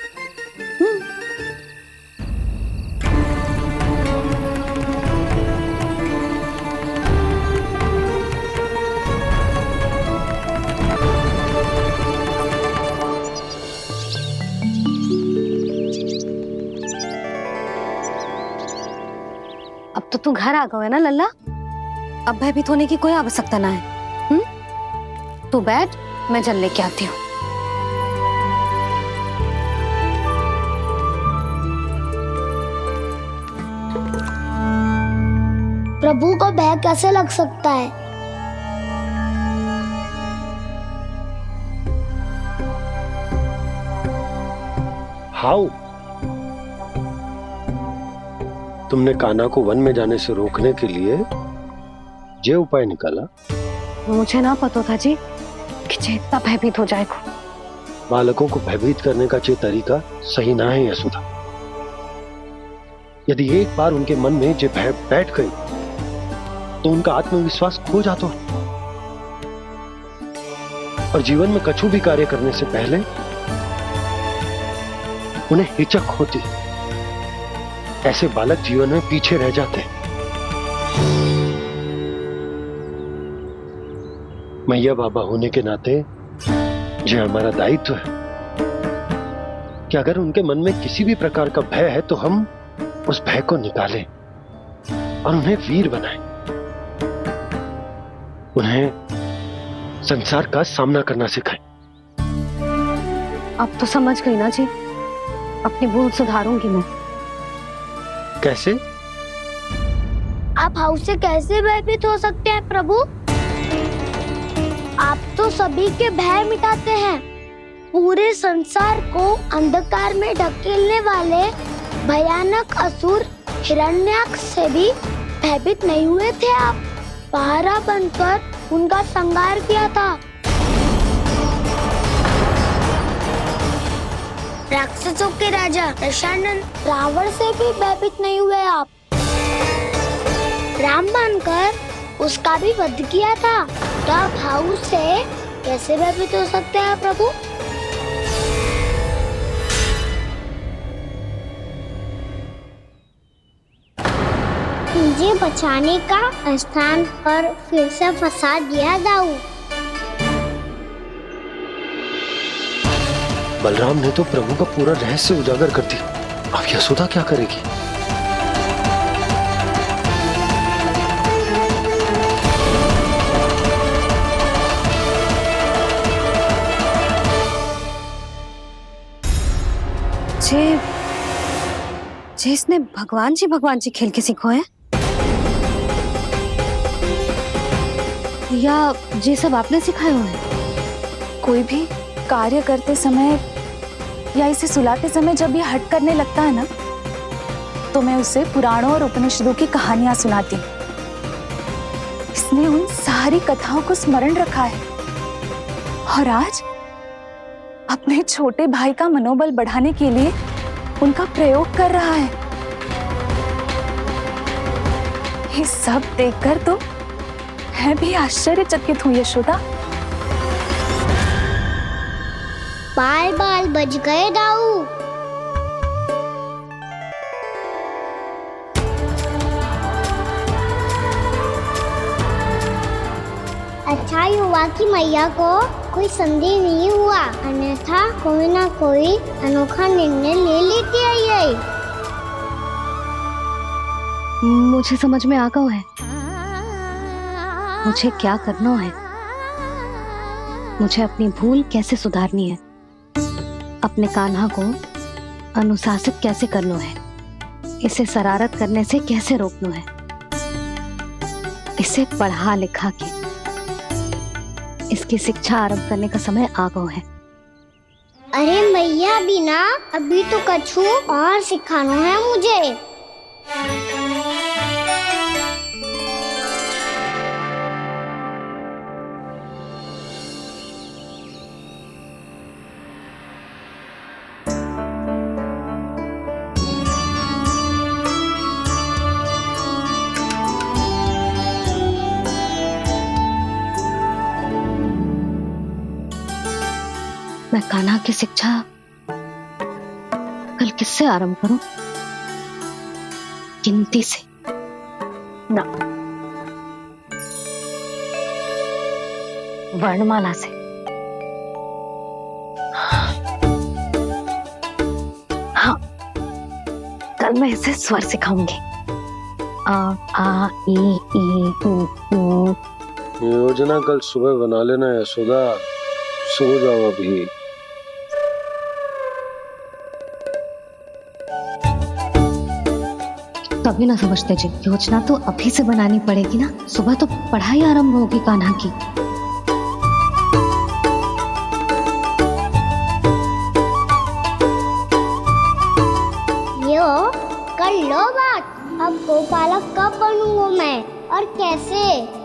अब तो तू घर आ गया है ना लल्ला, अब भयभीत होने की कोई आवश्यकता ना है। तू बैठ, मैं जल लेके आती हूँ। प्रभु को भय कैसे लग सकता है? हाउ? तुमने कान्हा को वन में जाने से रोकने के लिए ये उपाय निकाला? मुझे ना पता था जी कि इतना भयभीत हो जाएगा। बालकों को भयभीत करने का ये तरीका सही ना है यशोदा। यदि एक बार उनके मन में ये भय बैठ गई तो उनका आत्मविश्वास खो जाता है और जीवन में कछु भी कार्य करने से पहले उन्हें हिचक होती। ऐसे बालक जीवन में पीछे रह जाते हैं। मैया बाबा होने के नाते यह हमारा दायित्व है कि अगर उनके मन में किसी भी प्रकार का भय है तो हम उस भय को निकालें और उन्हें वीर बनाएं, उन्हें संसार का सामना करना सिखाएं। अब तो समझ गई ना जी, अपनी भूल सुधारूंगी मैं। कैसे? आप हाउ से कैसे भयभीत हो सकते हैं प्रभु? आप तो सभी के भय मिटाते हैं। पूरे संसार को अंधकार में ढकेलने वाले भयानक असुर हिरण्याक्ष से भी भयभीत नहीं हुए थे आप। पहरा बनकर उनका संहार किया था। राक्षसों के राजा दशानन रावण से भी भयभीत नहीं हुए आप। राम बनकर उसका भी वध किया था। तो आप हाउ से कैसे भयभीत हो सकते हैं प्रभु? मुझे बचाने का स्थान पर फिर से फंसा दिया दाऊ। बलराम ने तो प्रभु का पूरा रहस्य उजागर कर दिया। अब यशोदा क्या करेगी? जिसने भगवान जी खेल के सीखो है, या ये सब आपने सिखाए हुए हैं? कोई भी कार्य करते समय या इसे सुलाते समय जब ये हट करने लगता है ना, तो मैं उसे पुराणों और उपनिषदों की कहानियां सुनाती हूँ। इसने उन सारी कथाओं को स्मरण रखा है और आज अपने छोटे भाई का मनोबल बढ़ाने के लिए उनका प्रयोग कर रहा है। ये सब देखकर तो मैं भी आश्चर्यचकित हूँ यशोदा। बाल बाल बज गए दाऊ। अच्छा ही हुआ कि मैया को कोई संदेह नहीं हुआ, अन्यथा कोई ना कोई अनोखा निर्णय ले लेती है ये। मुझे समझ में आ गया है मुझे क्या करना है। मुझे अपनी भूल कैसे सुधारनी है, अपने कान्हा को अनुशासित कैसे करना है, इसे शरारत करने से कैसे रोकना है, इसे पढ़ा लिखा के इसकी शिक्षा आरंभ करने का समय आ गया है। अरे मैया बिना अभी तो कछु और सिखाना है मुझे। मैं कान्हा की शिक्षा कल किससे आरंभ करूं? गिनती से ना, वर्णमाला से। हाँ, कल मैं इसे स्वर सिखाऊंगी। आ आ ई ई उ ऊ। योजना कल सुबह बना लेना यशोदा, सो जाओ अभी। तभी ना समझते जी, योजना तो अभी से बनानी पड़ेगी ना। सुबह तो पढ़ाई आरंभ होगी कान्हा की। यो कर लो बात। अब गोपालक कब बनूंगा मैं और कैसे?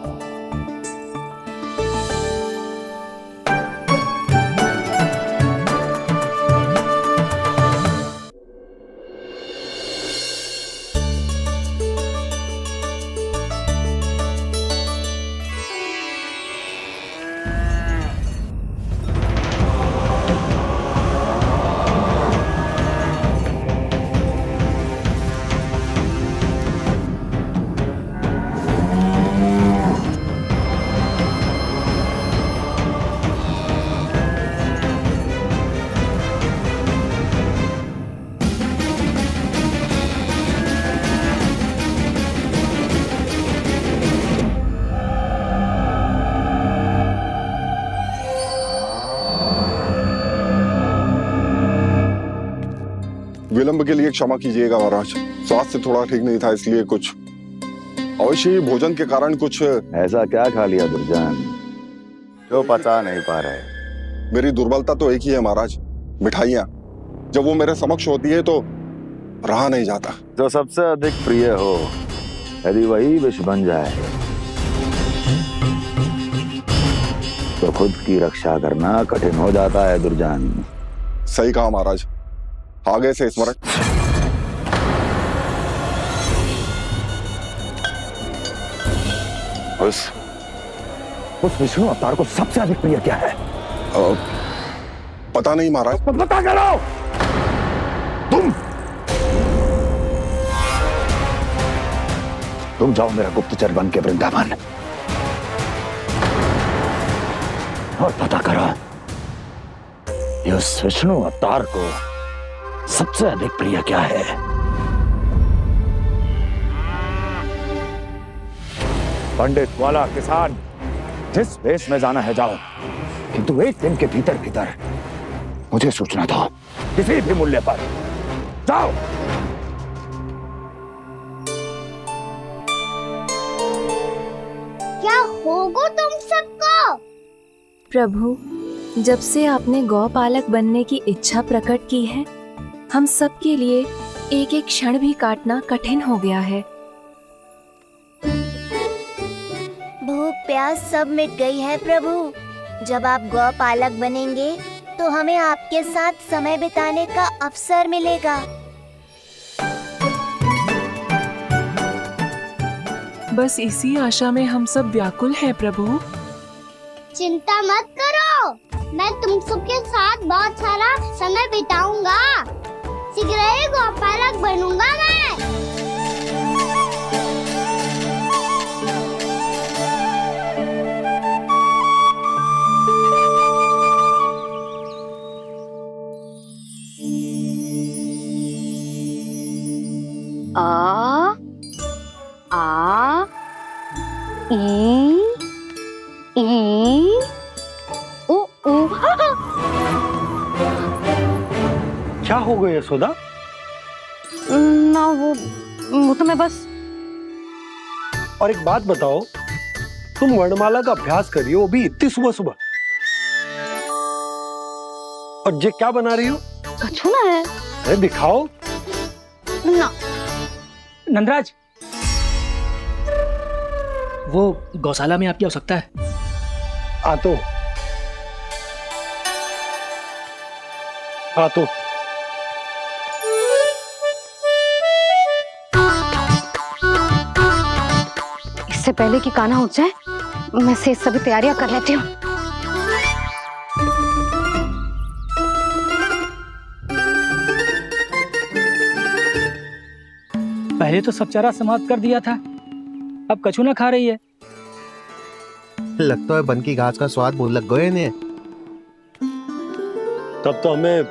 विलंब के लिए क्षमा कीजिएगा महाराज, स्वास्थ्य थोड़ा ठीक नहीं था, इसलिए कुछ अवश्य ही भोजन के कारण कुछ। ऐसा क्या खा लिया दुर्जन जो पचा नहीं पा रहे? मेरी दुर्बलता तो एक ही है महाराज, मिठाइयाँ। जब वो मेरे समक्ष होती है तो रहा नहीं जाता। जो सबसे अधिक प्रिय हो, यदि वही विष बन जाए तो खुद की रक्षा करना कठिन हो जाता है दुर्जन। सही कहा महाराज, आगे से स्मरण। उस विष्णु अवतार को सबसे अधिक प्रिय क्या है? पता नहीं महाराज। पता करो। तुम जाओ मेरा गुप्तचर बन के वृंदावन और पता करो उस विष्णु अवतार को सबसे अधिक प्रिय क्या है। पंडित, वाला, किसान, जिस वेश में जाना है जाओ, किंतु एक दिन के भीतर भीतर मुझे सूचना दो, किसी भी मूल्य पर। जाओ। होगा तुम सबको। प्रभु, जब से आपने गौपालक बनने की इच्छा प्रकट की है, हम सब के लिए एक एक क्षण भी काटना कठिन हो गया है। भूख प्यास सब मिट गई है प्रभु। जब आप गौपालक बनेंगे तो हमें आपके साथ समय बिताने का अवसर मिलेगा। बस इसी आशा में हम सब व्याकुल हैं प्रभु। चिंता मत करो, मैं तुम सबके साथ बहुत सारा समय बिताऊंगा। शीघ्र ही गौपालक बनूंगा मैं। आ आ ई ई उ उ। क्या हो गया यशोदा? ना वो तो मैं बस। और एक बात बताओ, तुम वर्णमाला का अभ्यास कर रही हो, वो भी इतनी सुबह सुबह, और ये क्या बना रही हो? कछु ना है। अरे दिखाओ ना। नंदराज, वो गौशाला में आपकी आवश्यकता है। आ तो इससे पहले कि कान्हा उठ जाए, मैं से सभी तैयारियां कर लेती हूँ। पहले तो सब चारा समाप्त कर दिया था, अब कछु ना खा रही है। लगता है बन की घास का स्वाद बहुत लग गए ने। तब तो हमें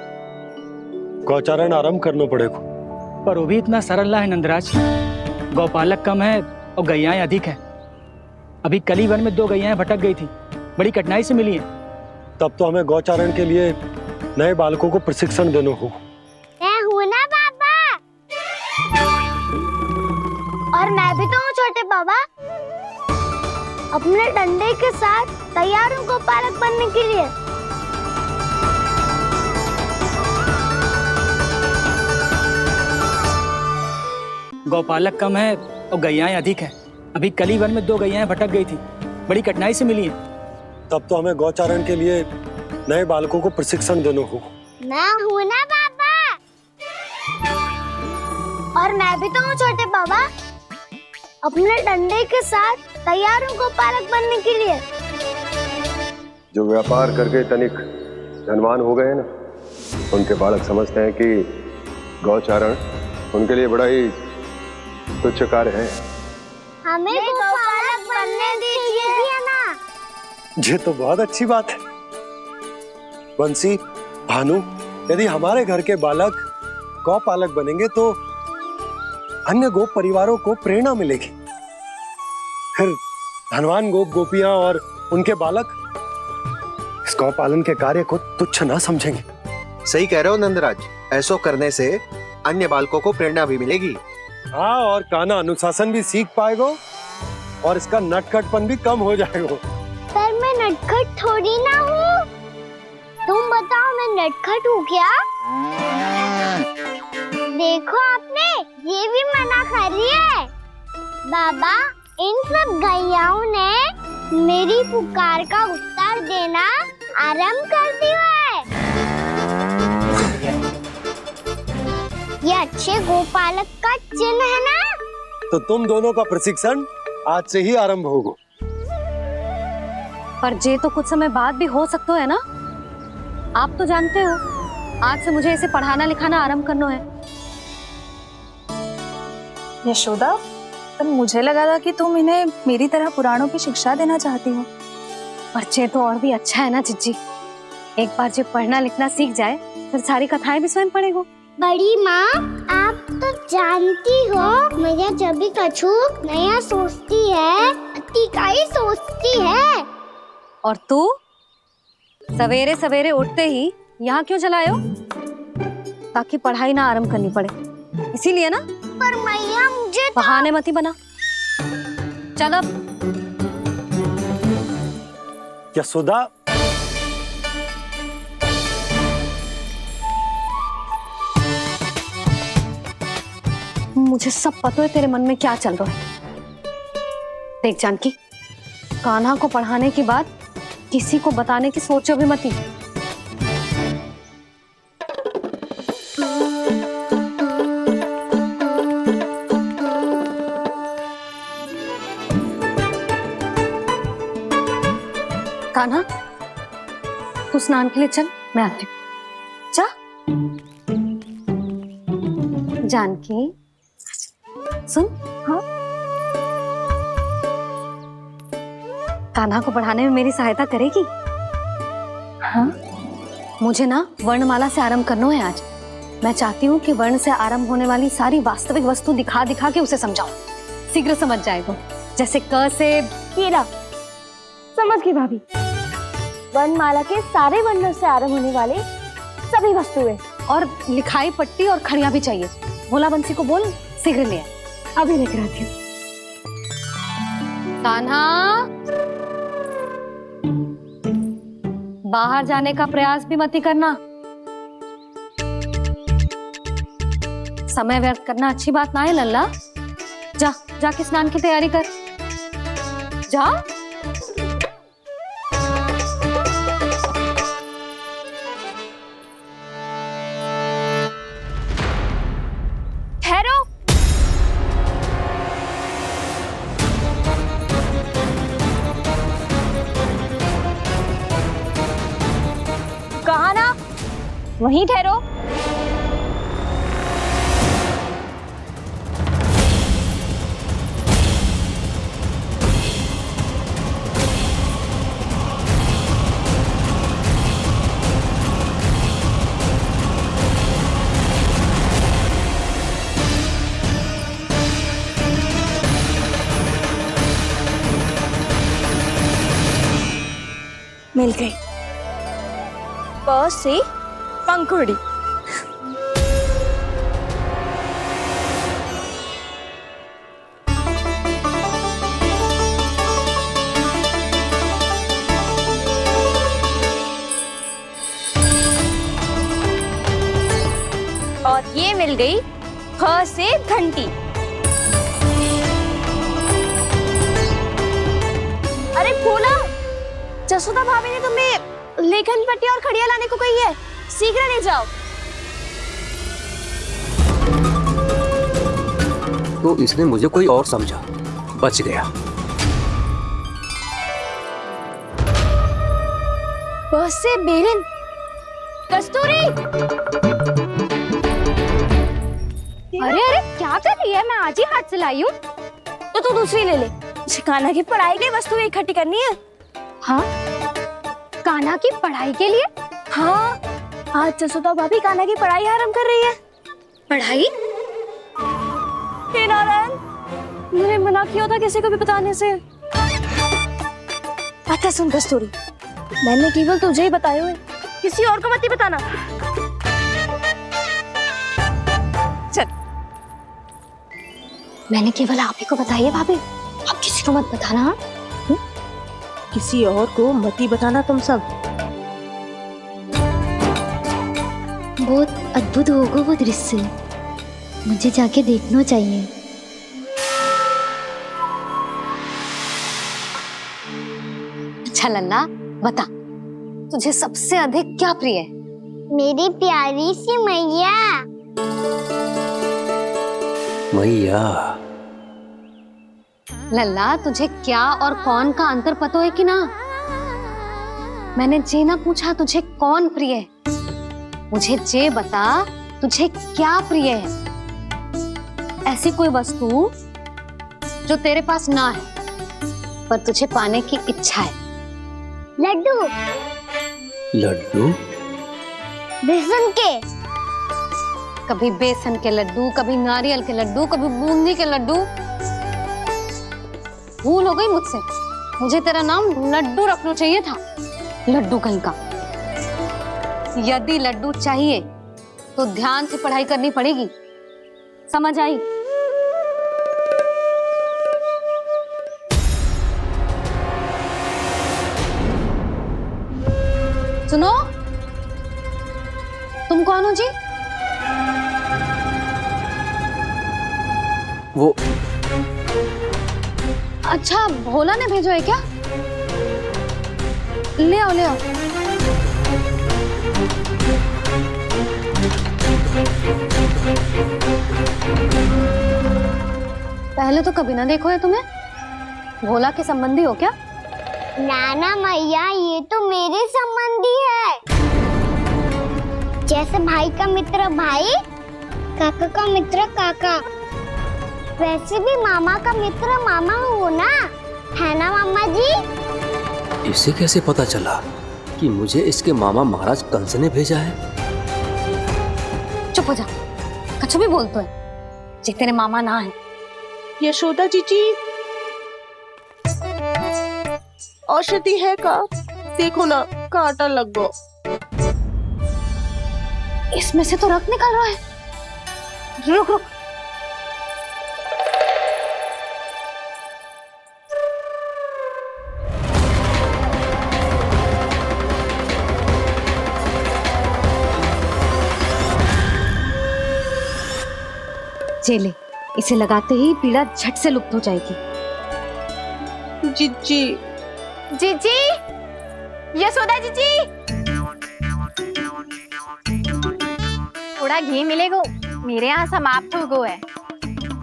गौचारण आरंभ करना पड़ेगा। पर वो भी इतना सरल ना है नंदराज। गौपालक कम है और गैयाएं अधिक है। अभी कली वन में 2 गैयाएं भटक गई थी, बड़ी कठिनाई से मिली है। तब तो हमें गौचारण के लिए नए बालकों को प्रशिक्षण देना होगा। मैं हूँ ना बाबा, और मैं भी तो हूँ छोटे बाबा। अपने डंडे के साथ तैयार हूँ गौपालक बनने के लिए। गौपालक कम है और गैयाएं अधिक है। अभी कली वन में 2 गैयाएं भटक गई थी, बड़ी कठिनाई से मिली है। तब तो हमें गौचारण के लिए नए बालकों को प्रशिक्षण देना होगा। मैं हूँ ना बाबा, और मैं भी तो हूँ छोटे बाबा। अपने डंडे के साथ तैयार हूँ गौपालक बनने के लिए। जो व्यापार करके तनिक धनवान हो गए ना, उनके बालक समझते हैं कि गौचारण उनके लिए बड़ा ही तुच्छ कार्य है। हमें गौपालक बनने दीजिए ना। ये तो बहुत अच्छी बात है। बंसी, भानु, यदि हमारे घर के बालक गौपालक बनेंगे तो अन्य गोप परिवारों को प्रेरणा मिलेगी। फिर धनवान गोप गोपियां और उनके बालक इस गौपालन के कार्य को तुच्छ ना समझेंगे। सही कह रहे हो नंदराज, ऐसा करने से अन्य बालकों को प्रेरणा भी मिलेगी। हाँ, और कान्हा अनुशासन भी सीख पाएगा और इसका नटखटपन भी कम हो जाएगा। पर मैं नटखट थोड़ी ना हूँ। तुम बताओ, मैं नटखट हूँ क्या? देखो आपने, ये भी मना कर रही है। बाबा, इन सब गैयाओं ने मेरी पुकार का उत्तर देना आरंभ कर दिया है। ये अच्छे गोपालक का चिन्ह है ना? तो तुम दोनों का प्रशिक्षण आज से ही आरंभ होगा। पर जे तो कुछ समय बाद भी हो सकता है ना। आप तो जानते हो, आज से मुझे इसे पढ़ाना लिखाना आरंभ करना है। यशोदा, पर मुझे लगा था कि तुम इन्हें मेरी तरह पुराणों की शिक्षा देना चाहती हो। पर जे तो और भी अच्छा है ना जिज्जी। एक बार जब पढ़ना लिखना सीख जाए, फिर सारी कथाएं भी स्वयं पढ़ेगा। बड़ी माँ, आप तो जानती हो, मैया जब भी कछु नया सोचती है, अतिका ही सोचती है। और तू सवेरे सवेरे उठते ही यहाँ क्यों चलाए हो? ताकि पढ़ाई ना आरंभ करनी पड़े, इसीलिए ना। पर मैया मुझे बहाने मत ही बना। चल अब। यशोदा, मुझे सब पता है तेरे मन में क्या चल रहा है। देख जानकी, कान्हा को पढ़ाने की बात किसी को बताने की सोचो भी मत ही। कान्हा, तू स्नान के लिए चल, मैं आती हूँ। जा। जानकी सुन। हाँ, कान्हा को पढ़ाने में मेरी सहायता करेगी? हाँ, मुझे ना वर्णमाला से आरंभ करना है आज। मैं चाहती हूँ कि वर्ण से आरंभ होने वाली सारी वास्तविक वस्तु दिखा दिखा के उसे समझाऊं। शीघ्र समझ जाएगा। जैसे क से कीड़ा। समझ गई भाभी। वर्णमाला के सारे वर्णों से आरंभ होने वाले सभी वस्तुएं, और लिखाई पट्टी और खड़िया भी चाहिए। भोला बंसी को बोल शीघ्र ले आए। अभी लेकर आती हूँ। कान्हा, बाहर जाने का प्रयास भी मत ही करना। समय व्यर्थ करना अच्छी बात ना है लल्ला। जा, जाके स्नान की तैयारी कर। जा। ठहरो। कहा ना, वहीं ठहरो। मिल गई। प से पंखुड़ी। और ये मिल गई ख से घंटी। अरे भोला, जसोदा भाभी ने तुम्हें लेखन पट्टी और खड़िया लाने को कही है, शीघ्र ले जाओ। तो इसने मुझे कोई और समझा, बच गया। बस से बेलन। कस्तूरी। अरे अरे क्या कर रही है? मैं आज ही हाथ से लाई हूँ। तो तू दूसरी ले ले। कान्हा की पढ़ाई के लिए वस्तु इकट्ठी करनी है। हाँ, कान्हा की पढ़ाई के लिए? हाँ, आज जसोदा भाभी कान्हा की पढ़ाई आरंभ कर रही है। पढ़ाई? हे नारायण, मैंने मना किया था किसी को भी बताने से। अच्छा सुन कस्तूरी, मैंने केवल तुझे ही बताए हुए, किसी और को मत ही बताना। चल। मैंने केवल आप ही को बताई है भाभी, आप किसी को मत बताना। किसी और को मत ही बताना तुम सब। बहुत अद्भुत होगा वो दृश्य, मुझे जाके देखना चाहिए। अच्छा लल्ला, बता तुझे सबसे अधिक क्या प्रिय है? मेरी प्यारी सी मैया। मैया। लल्ला, तुझे क्या और कौन का अंतर पता है कि ना? मैंने जे ना पूछा तुझे कौन प्रिय है, मुझे जे बता तुझे क्या प्रिय है। ऐसी कोई वस्तु जो तेरे पास ना है पर तुझे पाने की इच्छा है। लड्डू। लड्डू? बेसन के। कभी बेसन के लड्डू, कभी नारियल के लड्डू, कभी बूंदी के लड्डू। भूल हो गई मुझसे, मुझे तेरा नाम लड्डू रखना चाहिए था। लड्डू कहीं का। यदि लड्डू चाहिए तो ध्यान से पढ़ाई करनी पड़ेगी, समझ आई? सुनो, तुम कौन हो जी? वो अच्छा, भोला ने भेजो है क्या? ले आओ, ले आओ। पहले तो कभी ना देखो है तुम्हें। भोला के संबंधी हो क्या? नाना मैया, ये तो मेरे संबंधी है। जैसे भाई का मित्र भाई, काका का मित्र काका, वैसे भी मामा का मित्र मामा हो ना, है ना मामा जी? इसे कैसे पता चला कि मुझे इसके मामा महाराज कंस ने भेजा है? चुप हो जा, कछु भी बोलते है जे तेरे मामा ना है। यशोदा जीजी, औषधि है का? देखो ना, कांटा लग गो। इसमें से तो रक्त निकल रहा है। रुक रुक, चले, इसे लगाते ही पीड़ा झट से लुप्त हो जाएगी। जीजी, जीजी, यशोदा जीजी, थोड़ा घी मिलेगा? मेरे यहाँ समाप्त हो गया है।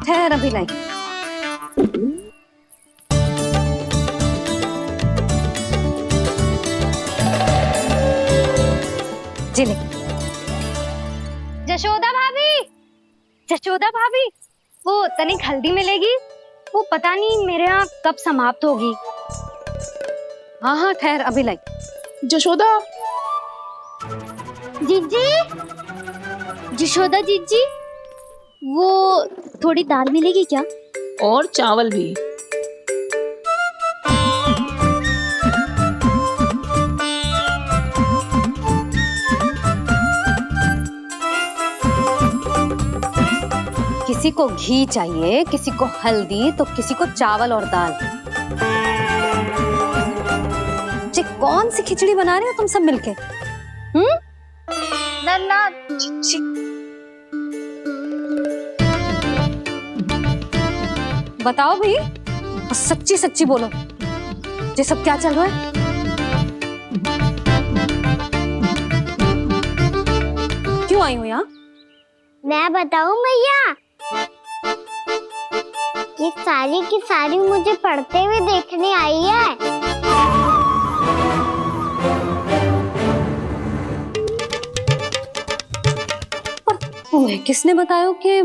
ठहर, अभी लाई। जिले। जशोदा भाभी, जशोदा भाभी, वो तनिक हल्दी मिलेगी? वो पता नहीं मेरे यहाँ कब समाप्त होगी। हाँ हाँ, ठहर, अभी लाई। जशोदा, जीजी, जशोदा जीजी, वो थोड़ी दाल मिलेगी क्या? और चावल भी। किसी को घी चाहिए, किसी को हल्दी, तो किसी को चावल और दाल। जी, कौन सी खिचड़ी बना रहे हो तुम सब मिलके? नन्ना, बताओ भाई, और सच्ची सच्ची बोलो, ये सब क्या चल रहा है? क्यों आई हो यहाँ? मैं बताऊं भैया, ये सारी की सारी मुझे पढ़ते हुए देखने आई है। तुम्हें किसने बताया कि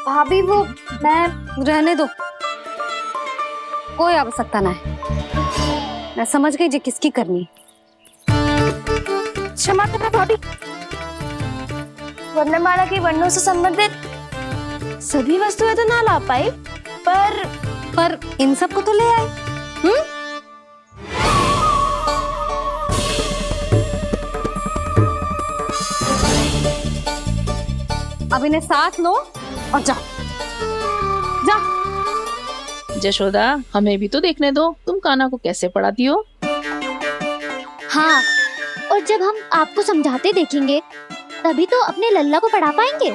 भाभी? वो मैं रहने दो, कोई आवश्यकता ना है। मैं समझ गई जी किसकी करनी। क्षमा करना भाभी, वर्णमाला के वर्णों से संबंधित सभी वस्तुएं तो ना ला पाई, पर इन सब को तो ले आए। अब इन्हें साथ लो और जाओ, जा। जशोदा, हमें भी तो देखने दो, तुम कान्हा को कैसे पढ़ाती हो। हाँ, और जब हम आपको समझाते देखेंगे तभी तो अपने लल्ला को पढ़ा पाएंगे।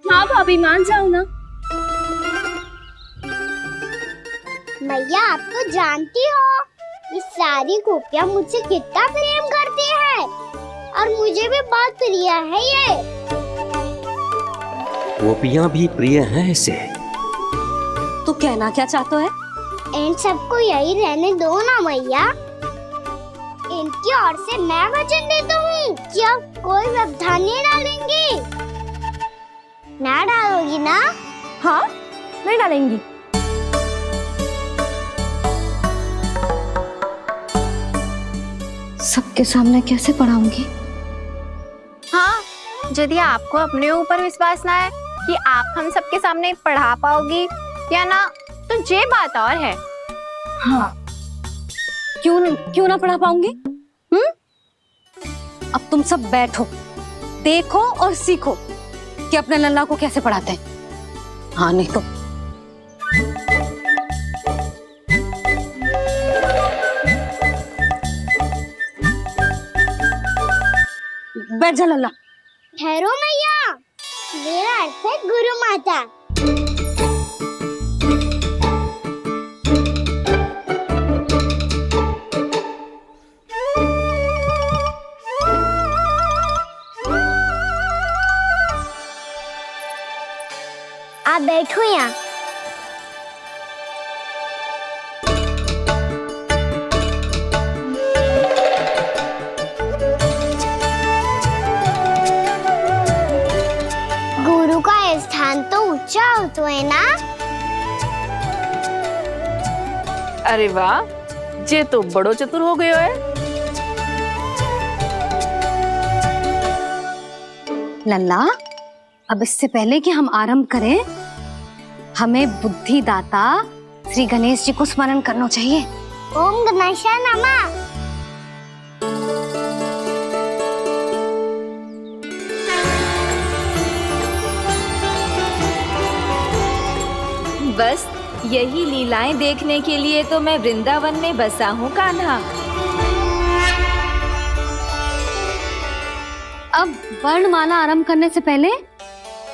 हाँ भाभी, मान जाओ ना। मैया, आप तो जानती हो ये सारी गोपियां मुझसे कितना प्रेम करती है, और मुझे भी बहुत प्रिय है ये। गोपियां भी प्रिय हैं इसे। तू कहना क्या चाहता है? इन सबको यही रहने दो ना मैया। इनकी ओर से मैं वचन देता हूँ कि अब कोई व्यवधान नहीं डालेंगी। ना डालोगी ना? हाँ, नहीं डालेंगी। सबके सामने कैसे पढ़ाऊंगी? हाँ, यदि आपको अपने ऊपर विश्वास ना है कि आप हम सबके सामने पढ़ा पाओगी या ना, तो ये बात और है। हाँ, क्यों ना पढ़ा पाऊंगी? अब तुम सब बैठो, देखो और सीखो कि अपने लल्ला को कैसे पढ़ाते हैं। हाँ नहीं तो बैठ जा लल्ला। ठहरो मैया, मेरा अर्थ है गुरु माता। आप बैठो यहाँ। गुरु का स्थान तो ऊंचा होता है ना। अरे वाह, जे तो बड़ो चतुर हो गयो है। लल्ला, अब इससे पहले कि हम आरंभ करें, हमें बुद्धिदाता श्री गणेश जी को स्मरण करना चाहिए। ओम गणेशाय नमः। बस यही लीलाएं देखने के लिए तो मैं वृंदावन में बसा हूँ कान्हा। अब वर्णमाला आरंभ करने से पहले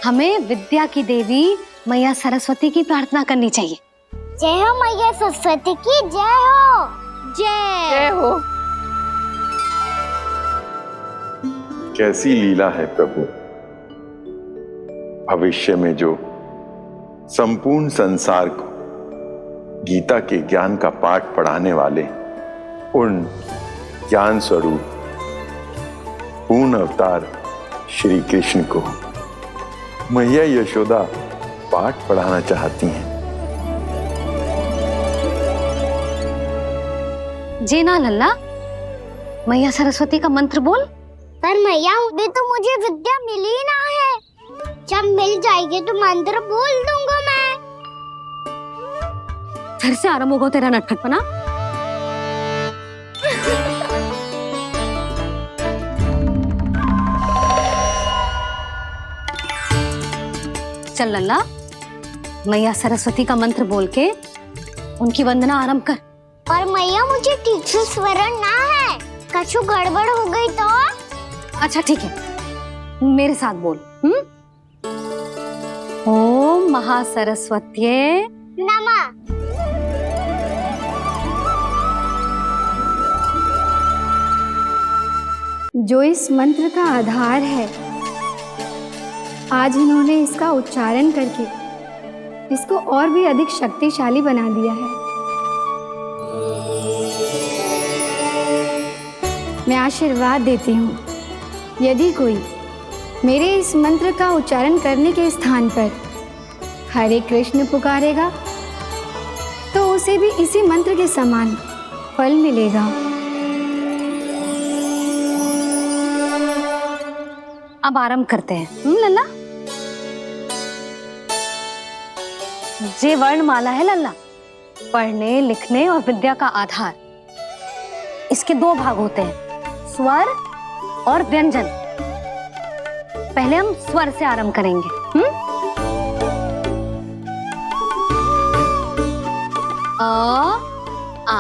हमें विद्या की देवी मैया सरस्वती की प्रार्थना करनी चाहिए। जय हो मैया सरस्वती की जय हो। जय हो। कैसी लीला है प्रभु। भविष्य में जो संपूर्ण संसार को गीता के ज्ञान का पाठ पढ़ाने वाले उन ज्ञान स्वरूप पूर्ण अवतार श्री कृष्ण को मैया यशोदा पाठ पढ़ाना चाहती हैं। जी ना लल्ला, मैया सरस्वती का मंत्र बोल। पर मैया अभी तो मुझे विद्या मिली ना है। जब मिल जाएगी तो मंत्र बोल दूंगा मैं। फिर से आरंभ होगा तेरा नटखटपना। चल लल्ला, मैया सरस्वती का मंत्र बोल के उनकी वंदना आरंभ कर। पर मैया मुझे ठीक से स्मरण ना है, कछु गड़बड़ हो गई तो? अच्छा ठीक है, मेरे साथ बोल। ओम महासरस्वत्ये नमः। जो इस मंत्र का आधार है, आज इन्होंने इसका उच्चारण करके इसको और भी अधिक शक्तिशाली बना दिया है। मैं आशीर्वाद देती हूँ, यदि कोई मेरे इस मंत्र का उच्चारण करने के स्थान पर हरे कृष्ण पुकारेगा तो उसे भी इसी मंत्र के समान फल मिलेगा। अब आरंभ करते हैं। लल्ला, जे वर्णमाला है लल्ला, पढ़ने लिखने और विद्या का आधार। इसके दो भाग होते हैं, स्वर और व्यंजन। पहले हम स्वर से आरंभ करेंगे। अ, आ,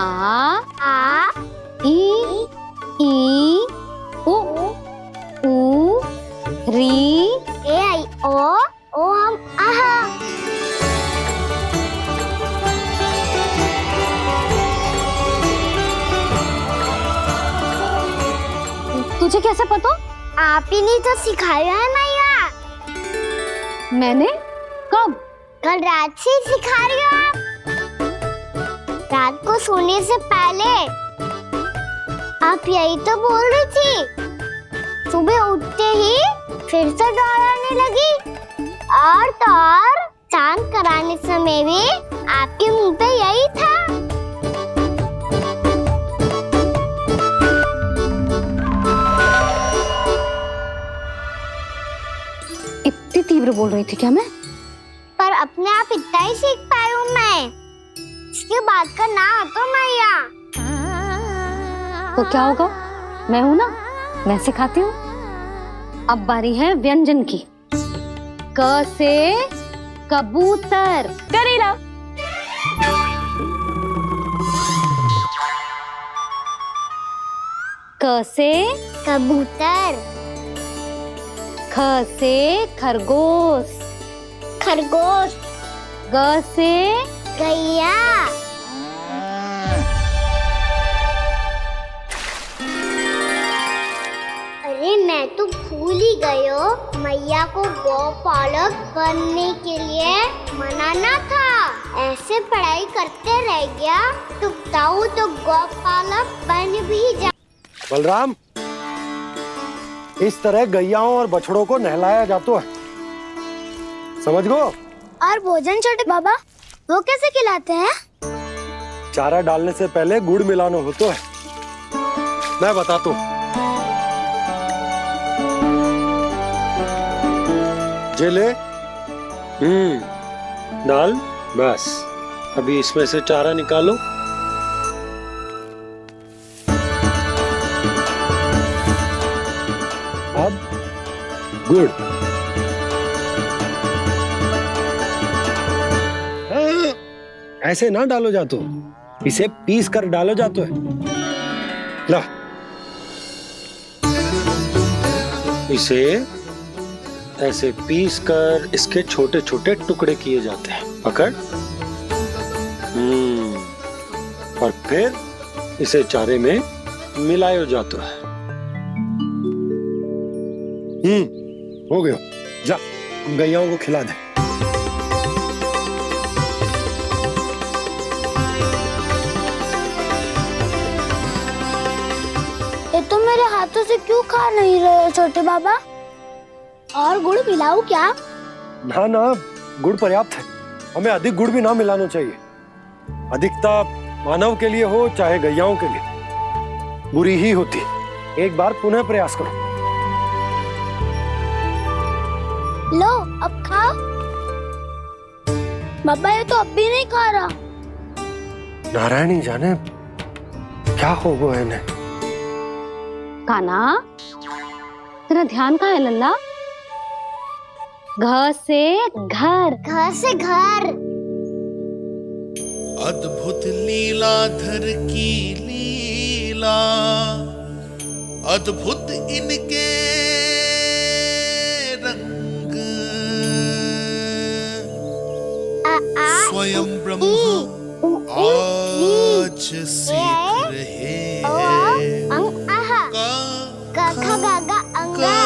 ई, उ, री, ए आई ओ हम आहा। तुझे कैसे पता? आप ही ने तो सिखाया है मैया। मैंने? कब? कल रात से सिखा रही हो आप। रात को सोने से पहले आप यही तो बोल रही थी। सुबह उठते ही फिर से दोहराने लगी, और तो और स्नान कराने समय भी आपके मुंह पे यही था। इतनी तीव्र बोल रही थी क्या मैं? पर अपने आप इतना ही सीख पाई हूँ मैं। इसके बाद का ना तो मैया। तो क्या होगा? मैं हूं ना, मैं सिखाती हूँ। अब बारी है व्यंजन की। क से कबूतर। करेला। क से कबूतर। ख से खरगोश। खरगोश। ग से गैया। अरे मैं तो भूल ही गई हूँ, मैया को गौपालक बनने के लिए मनाना था। ऐसे पढ़ाई करते रह गया तो बताऊँ तो गौपालक बन भी जा। बलराम, इस तरह गैयाओं और बछड़ों को नहलाया जाता है, समझ गो? और भोजन छोटे बाबा वो कैसे खिलाते हैं? चारा डालने से पहले गुड़ मिलाना होता है, मैं बताता हूँ। जे ले, डाल, बस अभी इसमें से चारा निकालो। अब गुड़। ऐसे ना डालो जातो, इसे पीस कर डालो जातो है। ला, इसे ऐसे पीस कर इसके छोटे छोटे टुकड़े किए जाते हैं। पकड़। और फिर इसे चारे में मिलाया जाता है। हो गया, जा गैयाओं को खिला दे। ये तो मेरे हाथों से क्यों खा नहीं रहे हो छोटे बाबा? और गुड़ मिलाऊं क्या? ना ना, गुड़ पर्याप्त है, हमें अधिक गुड़ भी ना मिलाना चाहिए। अधिकता मानव के लिए हो चाहे गैयाओं के लिए बुरी ही होती। एक बार पुनः प्रयास करो। लो अब खाओ। बाबा ये तो अब भी नहीं खा रहा। नारायणी जाने क्या हो गया इन्हें। काना, तेरा ध्यान कहाँ है लल्ला? घ से घर। घर से घर। अद्भुत लीलाधर की लीला, अद्भुत इनके रंग, स्वयं ब्रह्मा आज सीख रहे हैं। गा गा गा गा अंगा,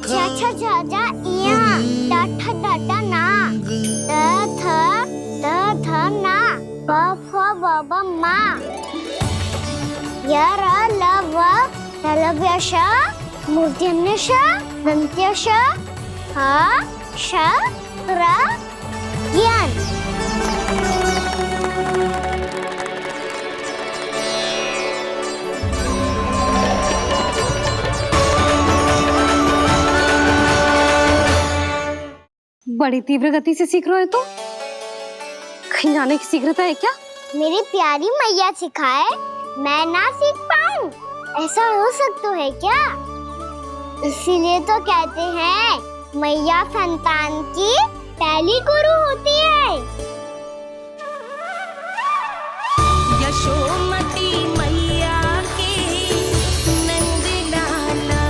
छा छा छा जा इया, डा ठा डा डा ना, द थ ना, ब फ ब ब मा, य र ल व ललव्य श, मूर्धन्य श, दन्त्य श, ह श र ज्ञान। बड़ी तीव्र गति से सीख रहे हो तो कहीं जाने की शीघ्रता है क्या? मेरी प्यारी मैया सिखाए, मैं ना सीख पाऊं, ऐसा हो सकता है क्या? इसीलिए तो कहते हैं मैया संतान की पहली गुरु होती है। यशोमती मैया के नंद लाला,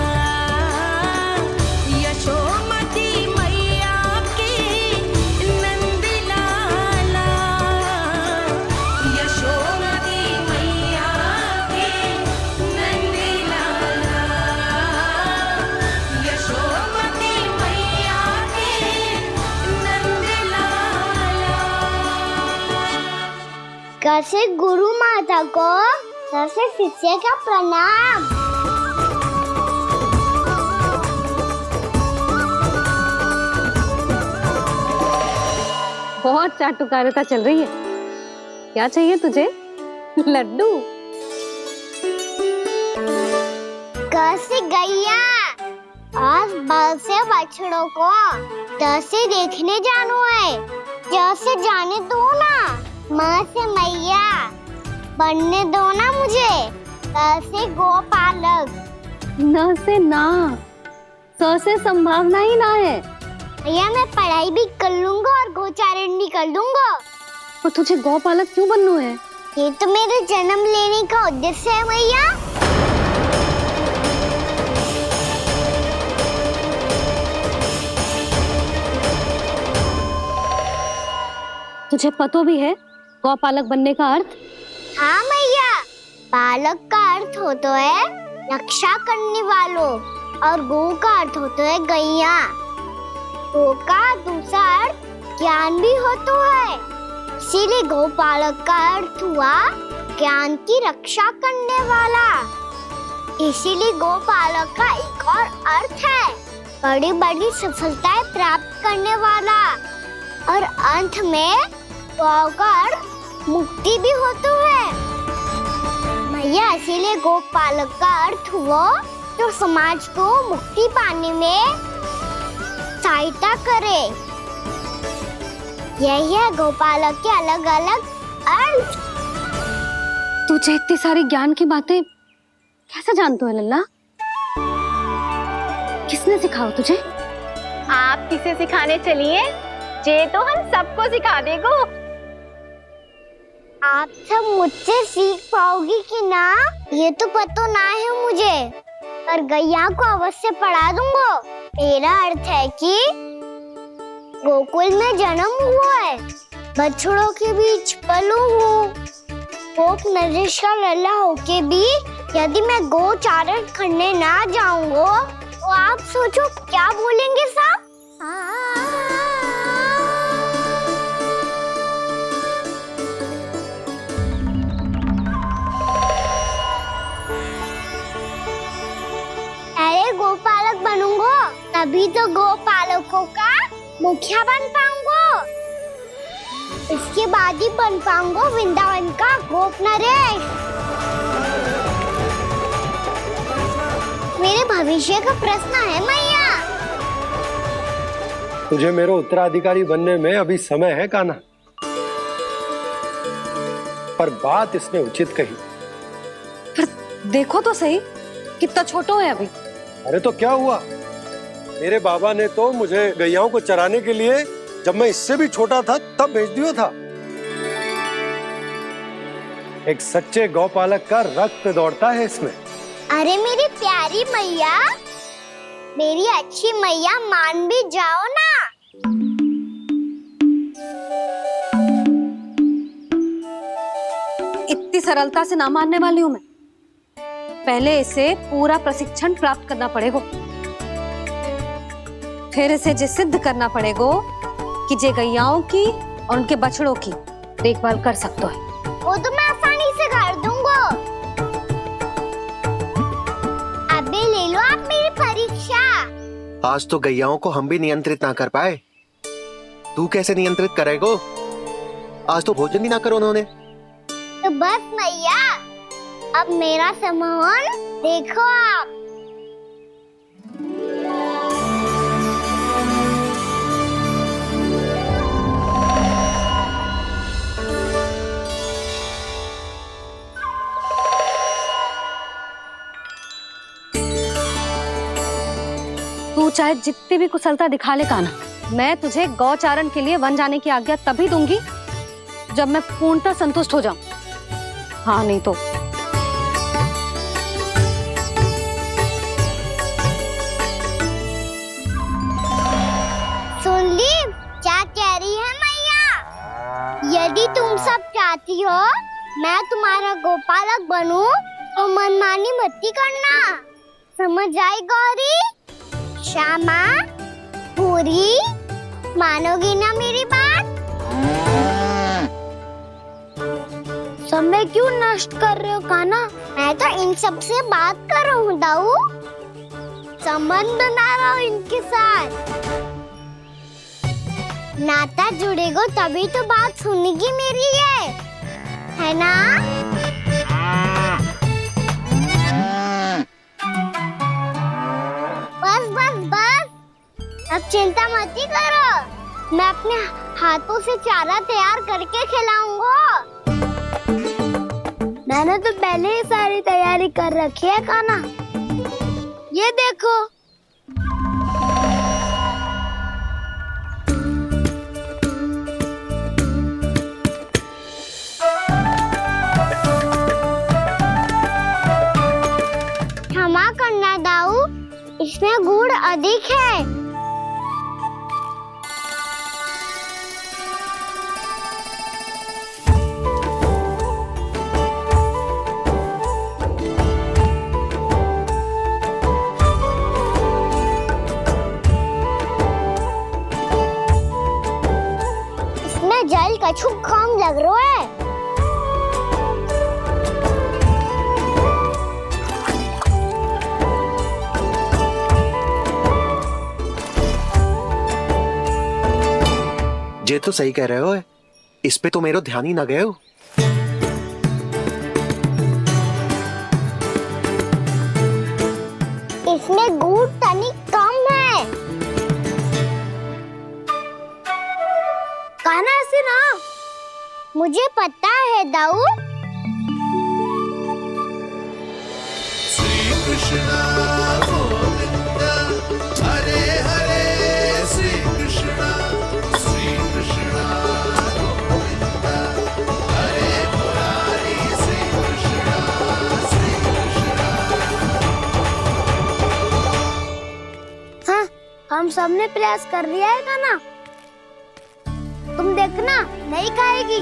यशोमती मैया के नंद लाला, यशोमती मैया के नंद लाला, यशोमती मैया के नंद लाला। कैसे गुरु माता को, कैसे शिष्य का प्रणाम। बहुत चाटुकारिता चल रही है। क्या चाहिए तुझे? लड्डू? कैसे गैया आज बल से बछड़ों को कैसे देखने जानो है, जैसे जाने दो ना, माँ से मैया बनने दो ना मुझे, कैसे गोपालक। न से ना, 100 से संभावना ही ना है। भैया मैं पढ़ाई भी कर लूंगा और गोचारण भी कर लूंगा। और तुझे गौपालक क्यों बनना है? ये तो मेरे जन्म लेने का उद्देश्य है भैया। तुझे पतो भी है गौपालक बनने का अर्थ? हाँ भैया, पालक का अर्थ होता है रक्षा करने वालों और गौ का अर्थ होता है गैया। गौ का दूसरा अर्थ ज्ञान भी होता है, इसीलिए गौपालक का अर्थ हुआ ज्ञान की रक्षा करने वाला। इसीलिए गौपालक का एक और अर्थ है बड़ी बड़ी सफलताएं प्राप्त करने वाला, और अंत में गौ का अर्थ मुक्ति भी होता है भैया। इसीलिए गोपालक का अर्थ हुआ जो समाज को मुक्ति पाने में सहायता करे। यही है गोपालक के अलग अलग अर्थ। तुझे इतनी सारी ज्ञान की बातें कैसे जानते हो लल्ला? किसने सिखाओ तुझे? आप किसे सिखाने चलिए, जे तो हम सबको सिखा देगो। आप सब मुझसे सीख पाओगी कि ना ये तो पता ना है मुझे, पर गैया को अवश्य पढ़ा दूंगा। मेरा अर्थ है कि गोकुल में जन्म हुआ है, बछड़ों के बीच पलू हूँ, गोप नरेश का लल्ला होके भी यदि मैं गोचारण करने ना जाऊंगा तो आप सोचो क्या बोलेंगे साहब? अरे गोपालक बनूंगा तभी तो गोपालकों का मुखिया बन पाऊंगा, इसके बाद ही बन पाऊंगा वृंदावन का गोप नरेश। मेरे भविष्य का प्रश्न है मैया। तुझे मेरे उत्तराधिकारी बनने में अभी समय है कान्हा, पर बात इसने उचित कही। पर देखो तो सही कितना छोटा है अभी। अरे तो क्या हुआ, मेरे बाबा ने तो मुझे गैयाओं को चराने के लिए जब मैं इससे भी छोटा था तब भेज दिया था। एक सच्चे गौपालक का रक्त दौड़ता है इसमें। अरे मेरी प्यारी मैया, मेरी अच्छी मैया, मान भी जाओ ना। इतनी सरलता से ना मानने वाली हूं मैं। पहले इसे पूरा प्रशिक्षण प्राप्त करना पड़ेगा, फिर इसे जे सिद्ध करना पड़ेगा कि जे गैयाओं की और उनके बछड़ों की देखभाल कर सकता है। वो तो मैं आसानी से कर दूंगा। अबे ले लो आप मेरी परीक्षा। आज तो गैयाओं को हम भी नियंत्रित ना कर पाए, तू कैसे नियंत्रित करेगो? आज तो भोजन ही ना करो उन्होंने। तो बस मैया, अब मेरा सम्मान देखो आप। तू चाहे जितनी भी कुशलता दिखा ले कान्हा, मैं तुझे गौचारण के लिए वन जाने की आज्ञा तभी दूंगी जब मैं पूर्णतः संतुष्ट हो जाऊं। हाँ नहीं तो सुन ली क्या कह रही है मैया? यदि तुम सब चाहती हो मैं तुम्हारा गोपालक बनूं तो मनमानी मत करना, समझ आई गौरी? श्यामा, पूरी, मानोगी ना मेरी बात? समय क्यों नष्ट कर रहे हो कान्हा? मैं तो इन सब से बात कर रहा हूँ दाऊ, संबंध बना रहा हूँ इनके साथ। नाता जुड़ेगा तभी तो बात सुनेगी मेरी, ये है ना? बस बस बस, अब चिंता मत ही करो, मैं अपने हाथों से चारा तैयार करके खिलाऊंगा। मैंने तो पहले ही सारी तैयारी कर रखी है कान्हा, ये देखो। करना दाऊ, इसमें गुड़ अधिक है। इसमें जल कछु कम लग रहा है। ये तो सही कह रहे हो, इस पे तो मेरो ध्यान ही ना गए हो। इसमें गुड़ तनिक कम है। कहना ऐसे ना। मुझे पता है दाऊ। श्री कृष्ण गोविंद हरे हरे, श्री कृष्ण गोविंद हरे मुरारी, श्री कृष्ण हाँ, हम सबने प्रयास कर लिया है गाना। तुम देखना नहीं खाएगी।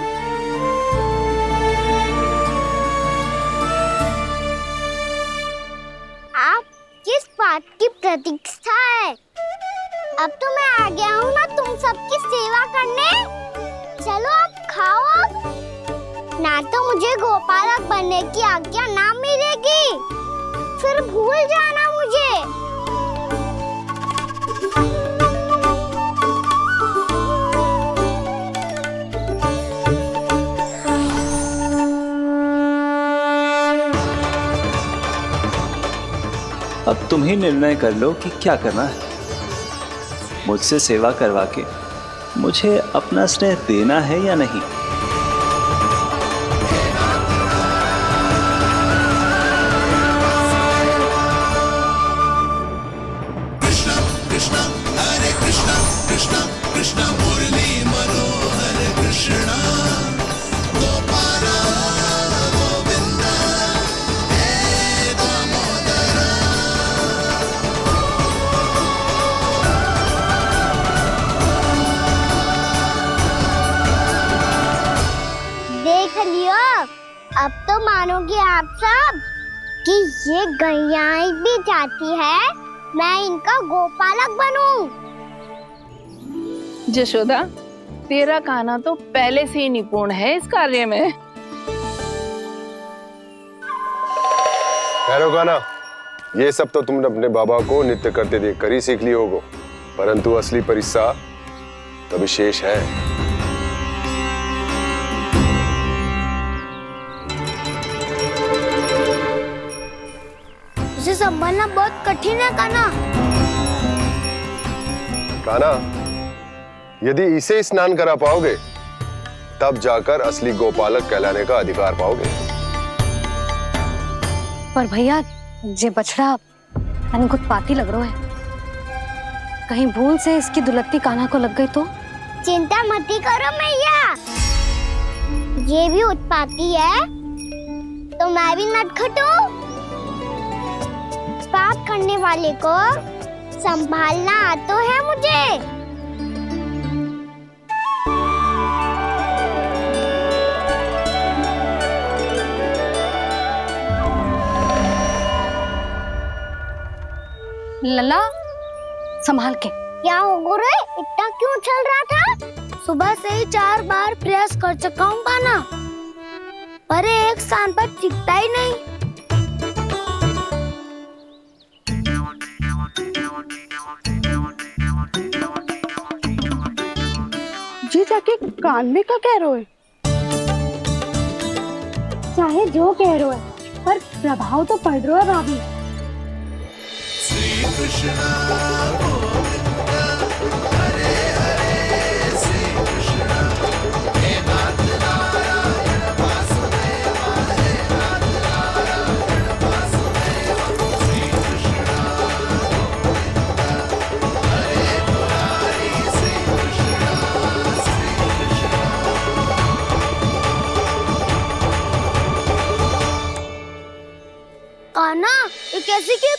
आप किस बात की प्रतीक्षा है? अब तो मैं आ गया हूँ ना तुम सबकी सेवा करने। चलो अब खाओ अब। ना तो मुझे गोपालक बनने की आज्ञा ना मिलेगी, फिर भूल जाना मुझे। अब तुम ही निर्णय कर लो कि क्या करना है। मुझसे सेवा करवा के मुझे अपना स्नेह देना है या नहीं। कृष्ण कृष्ण हरे कृष्ण, कृष्ण कृष्ण मुरली मनोहर कृष्ण गोपाल गोविंद हे दामोदर। देख लियो, अब तो मानोगे आप सब कि ये गैयाएं भी चाहती है मैं इनका गोपालक बनूं। जशोदा, तेरा कान्हा तो पहले से ही निपुण है इस कार्य में। खैर होगा ना, ये सब तो तुमने अपने बाबा को नृत्य करते देख कर ही सीख ली होगो, परंतु असली परिस्सा तो विशेष है। उसे संभालना बहुत कठिन है कान्हा। कान्हा, यदि इसे स्नान करा पाओगे तब जाकर असली गोपालक कहलाने का अधिकार पाओगे। पर भैया, ये बछड़ा तनिक उत्पाती लग रहा है। कहीं भूल से इसकी दुलत्ती कान्हा को लग गई तो? चिंता मती करो मैया, ये भी उत्पाती है तो मैं भी नटखट हूँ। पाप करने वाले को संभालना आता है मुझे। लला, संभाल के। क्या हो गुरु, इतना क्यों चल रहा था? सुबह से ही 4 बार प्रयास कर चुका हूँ कान्हा, पर एक स्थान पर टिकता ही नहीं। जी जाके कान में क्या कह रहे हो? चाहे जो कह रहे हो, पर प्रभाव तो पड़ रहा है भाभी। श्री कृष्ण गोविंद हरे हरे, श्री कृष्ण हे नाथ नारायण वासुदेव, हे नाथ नारायण वासुदेव। श्री कृष्ण गोविंद हरे मुरारी, श्री कृष्ण कान्हा, एक कैसे किया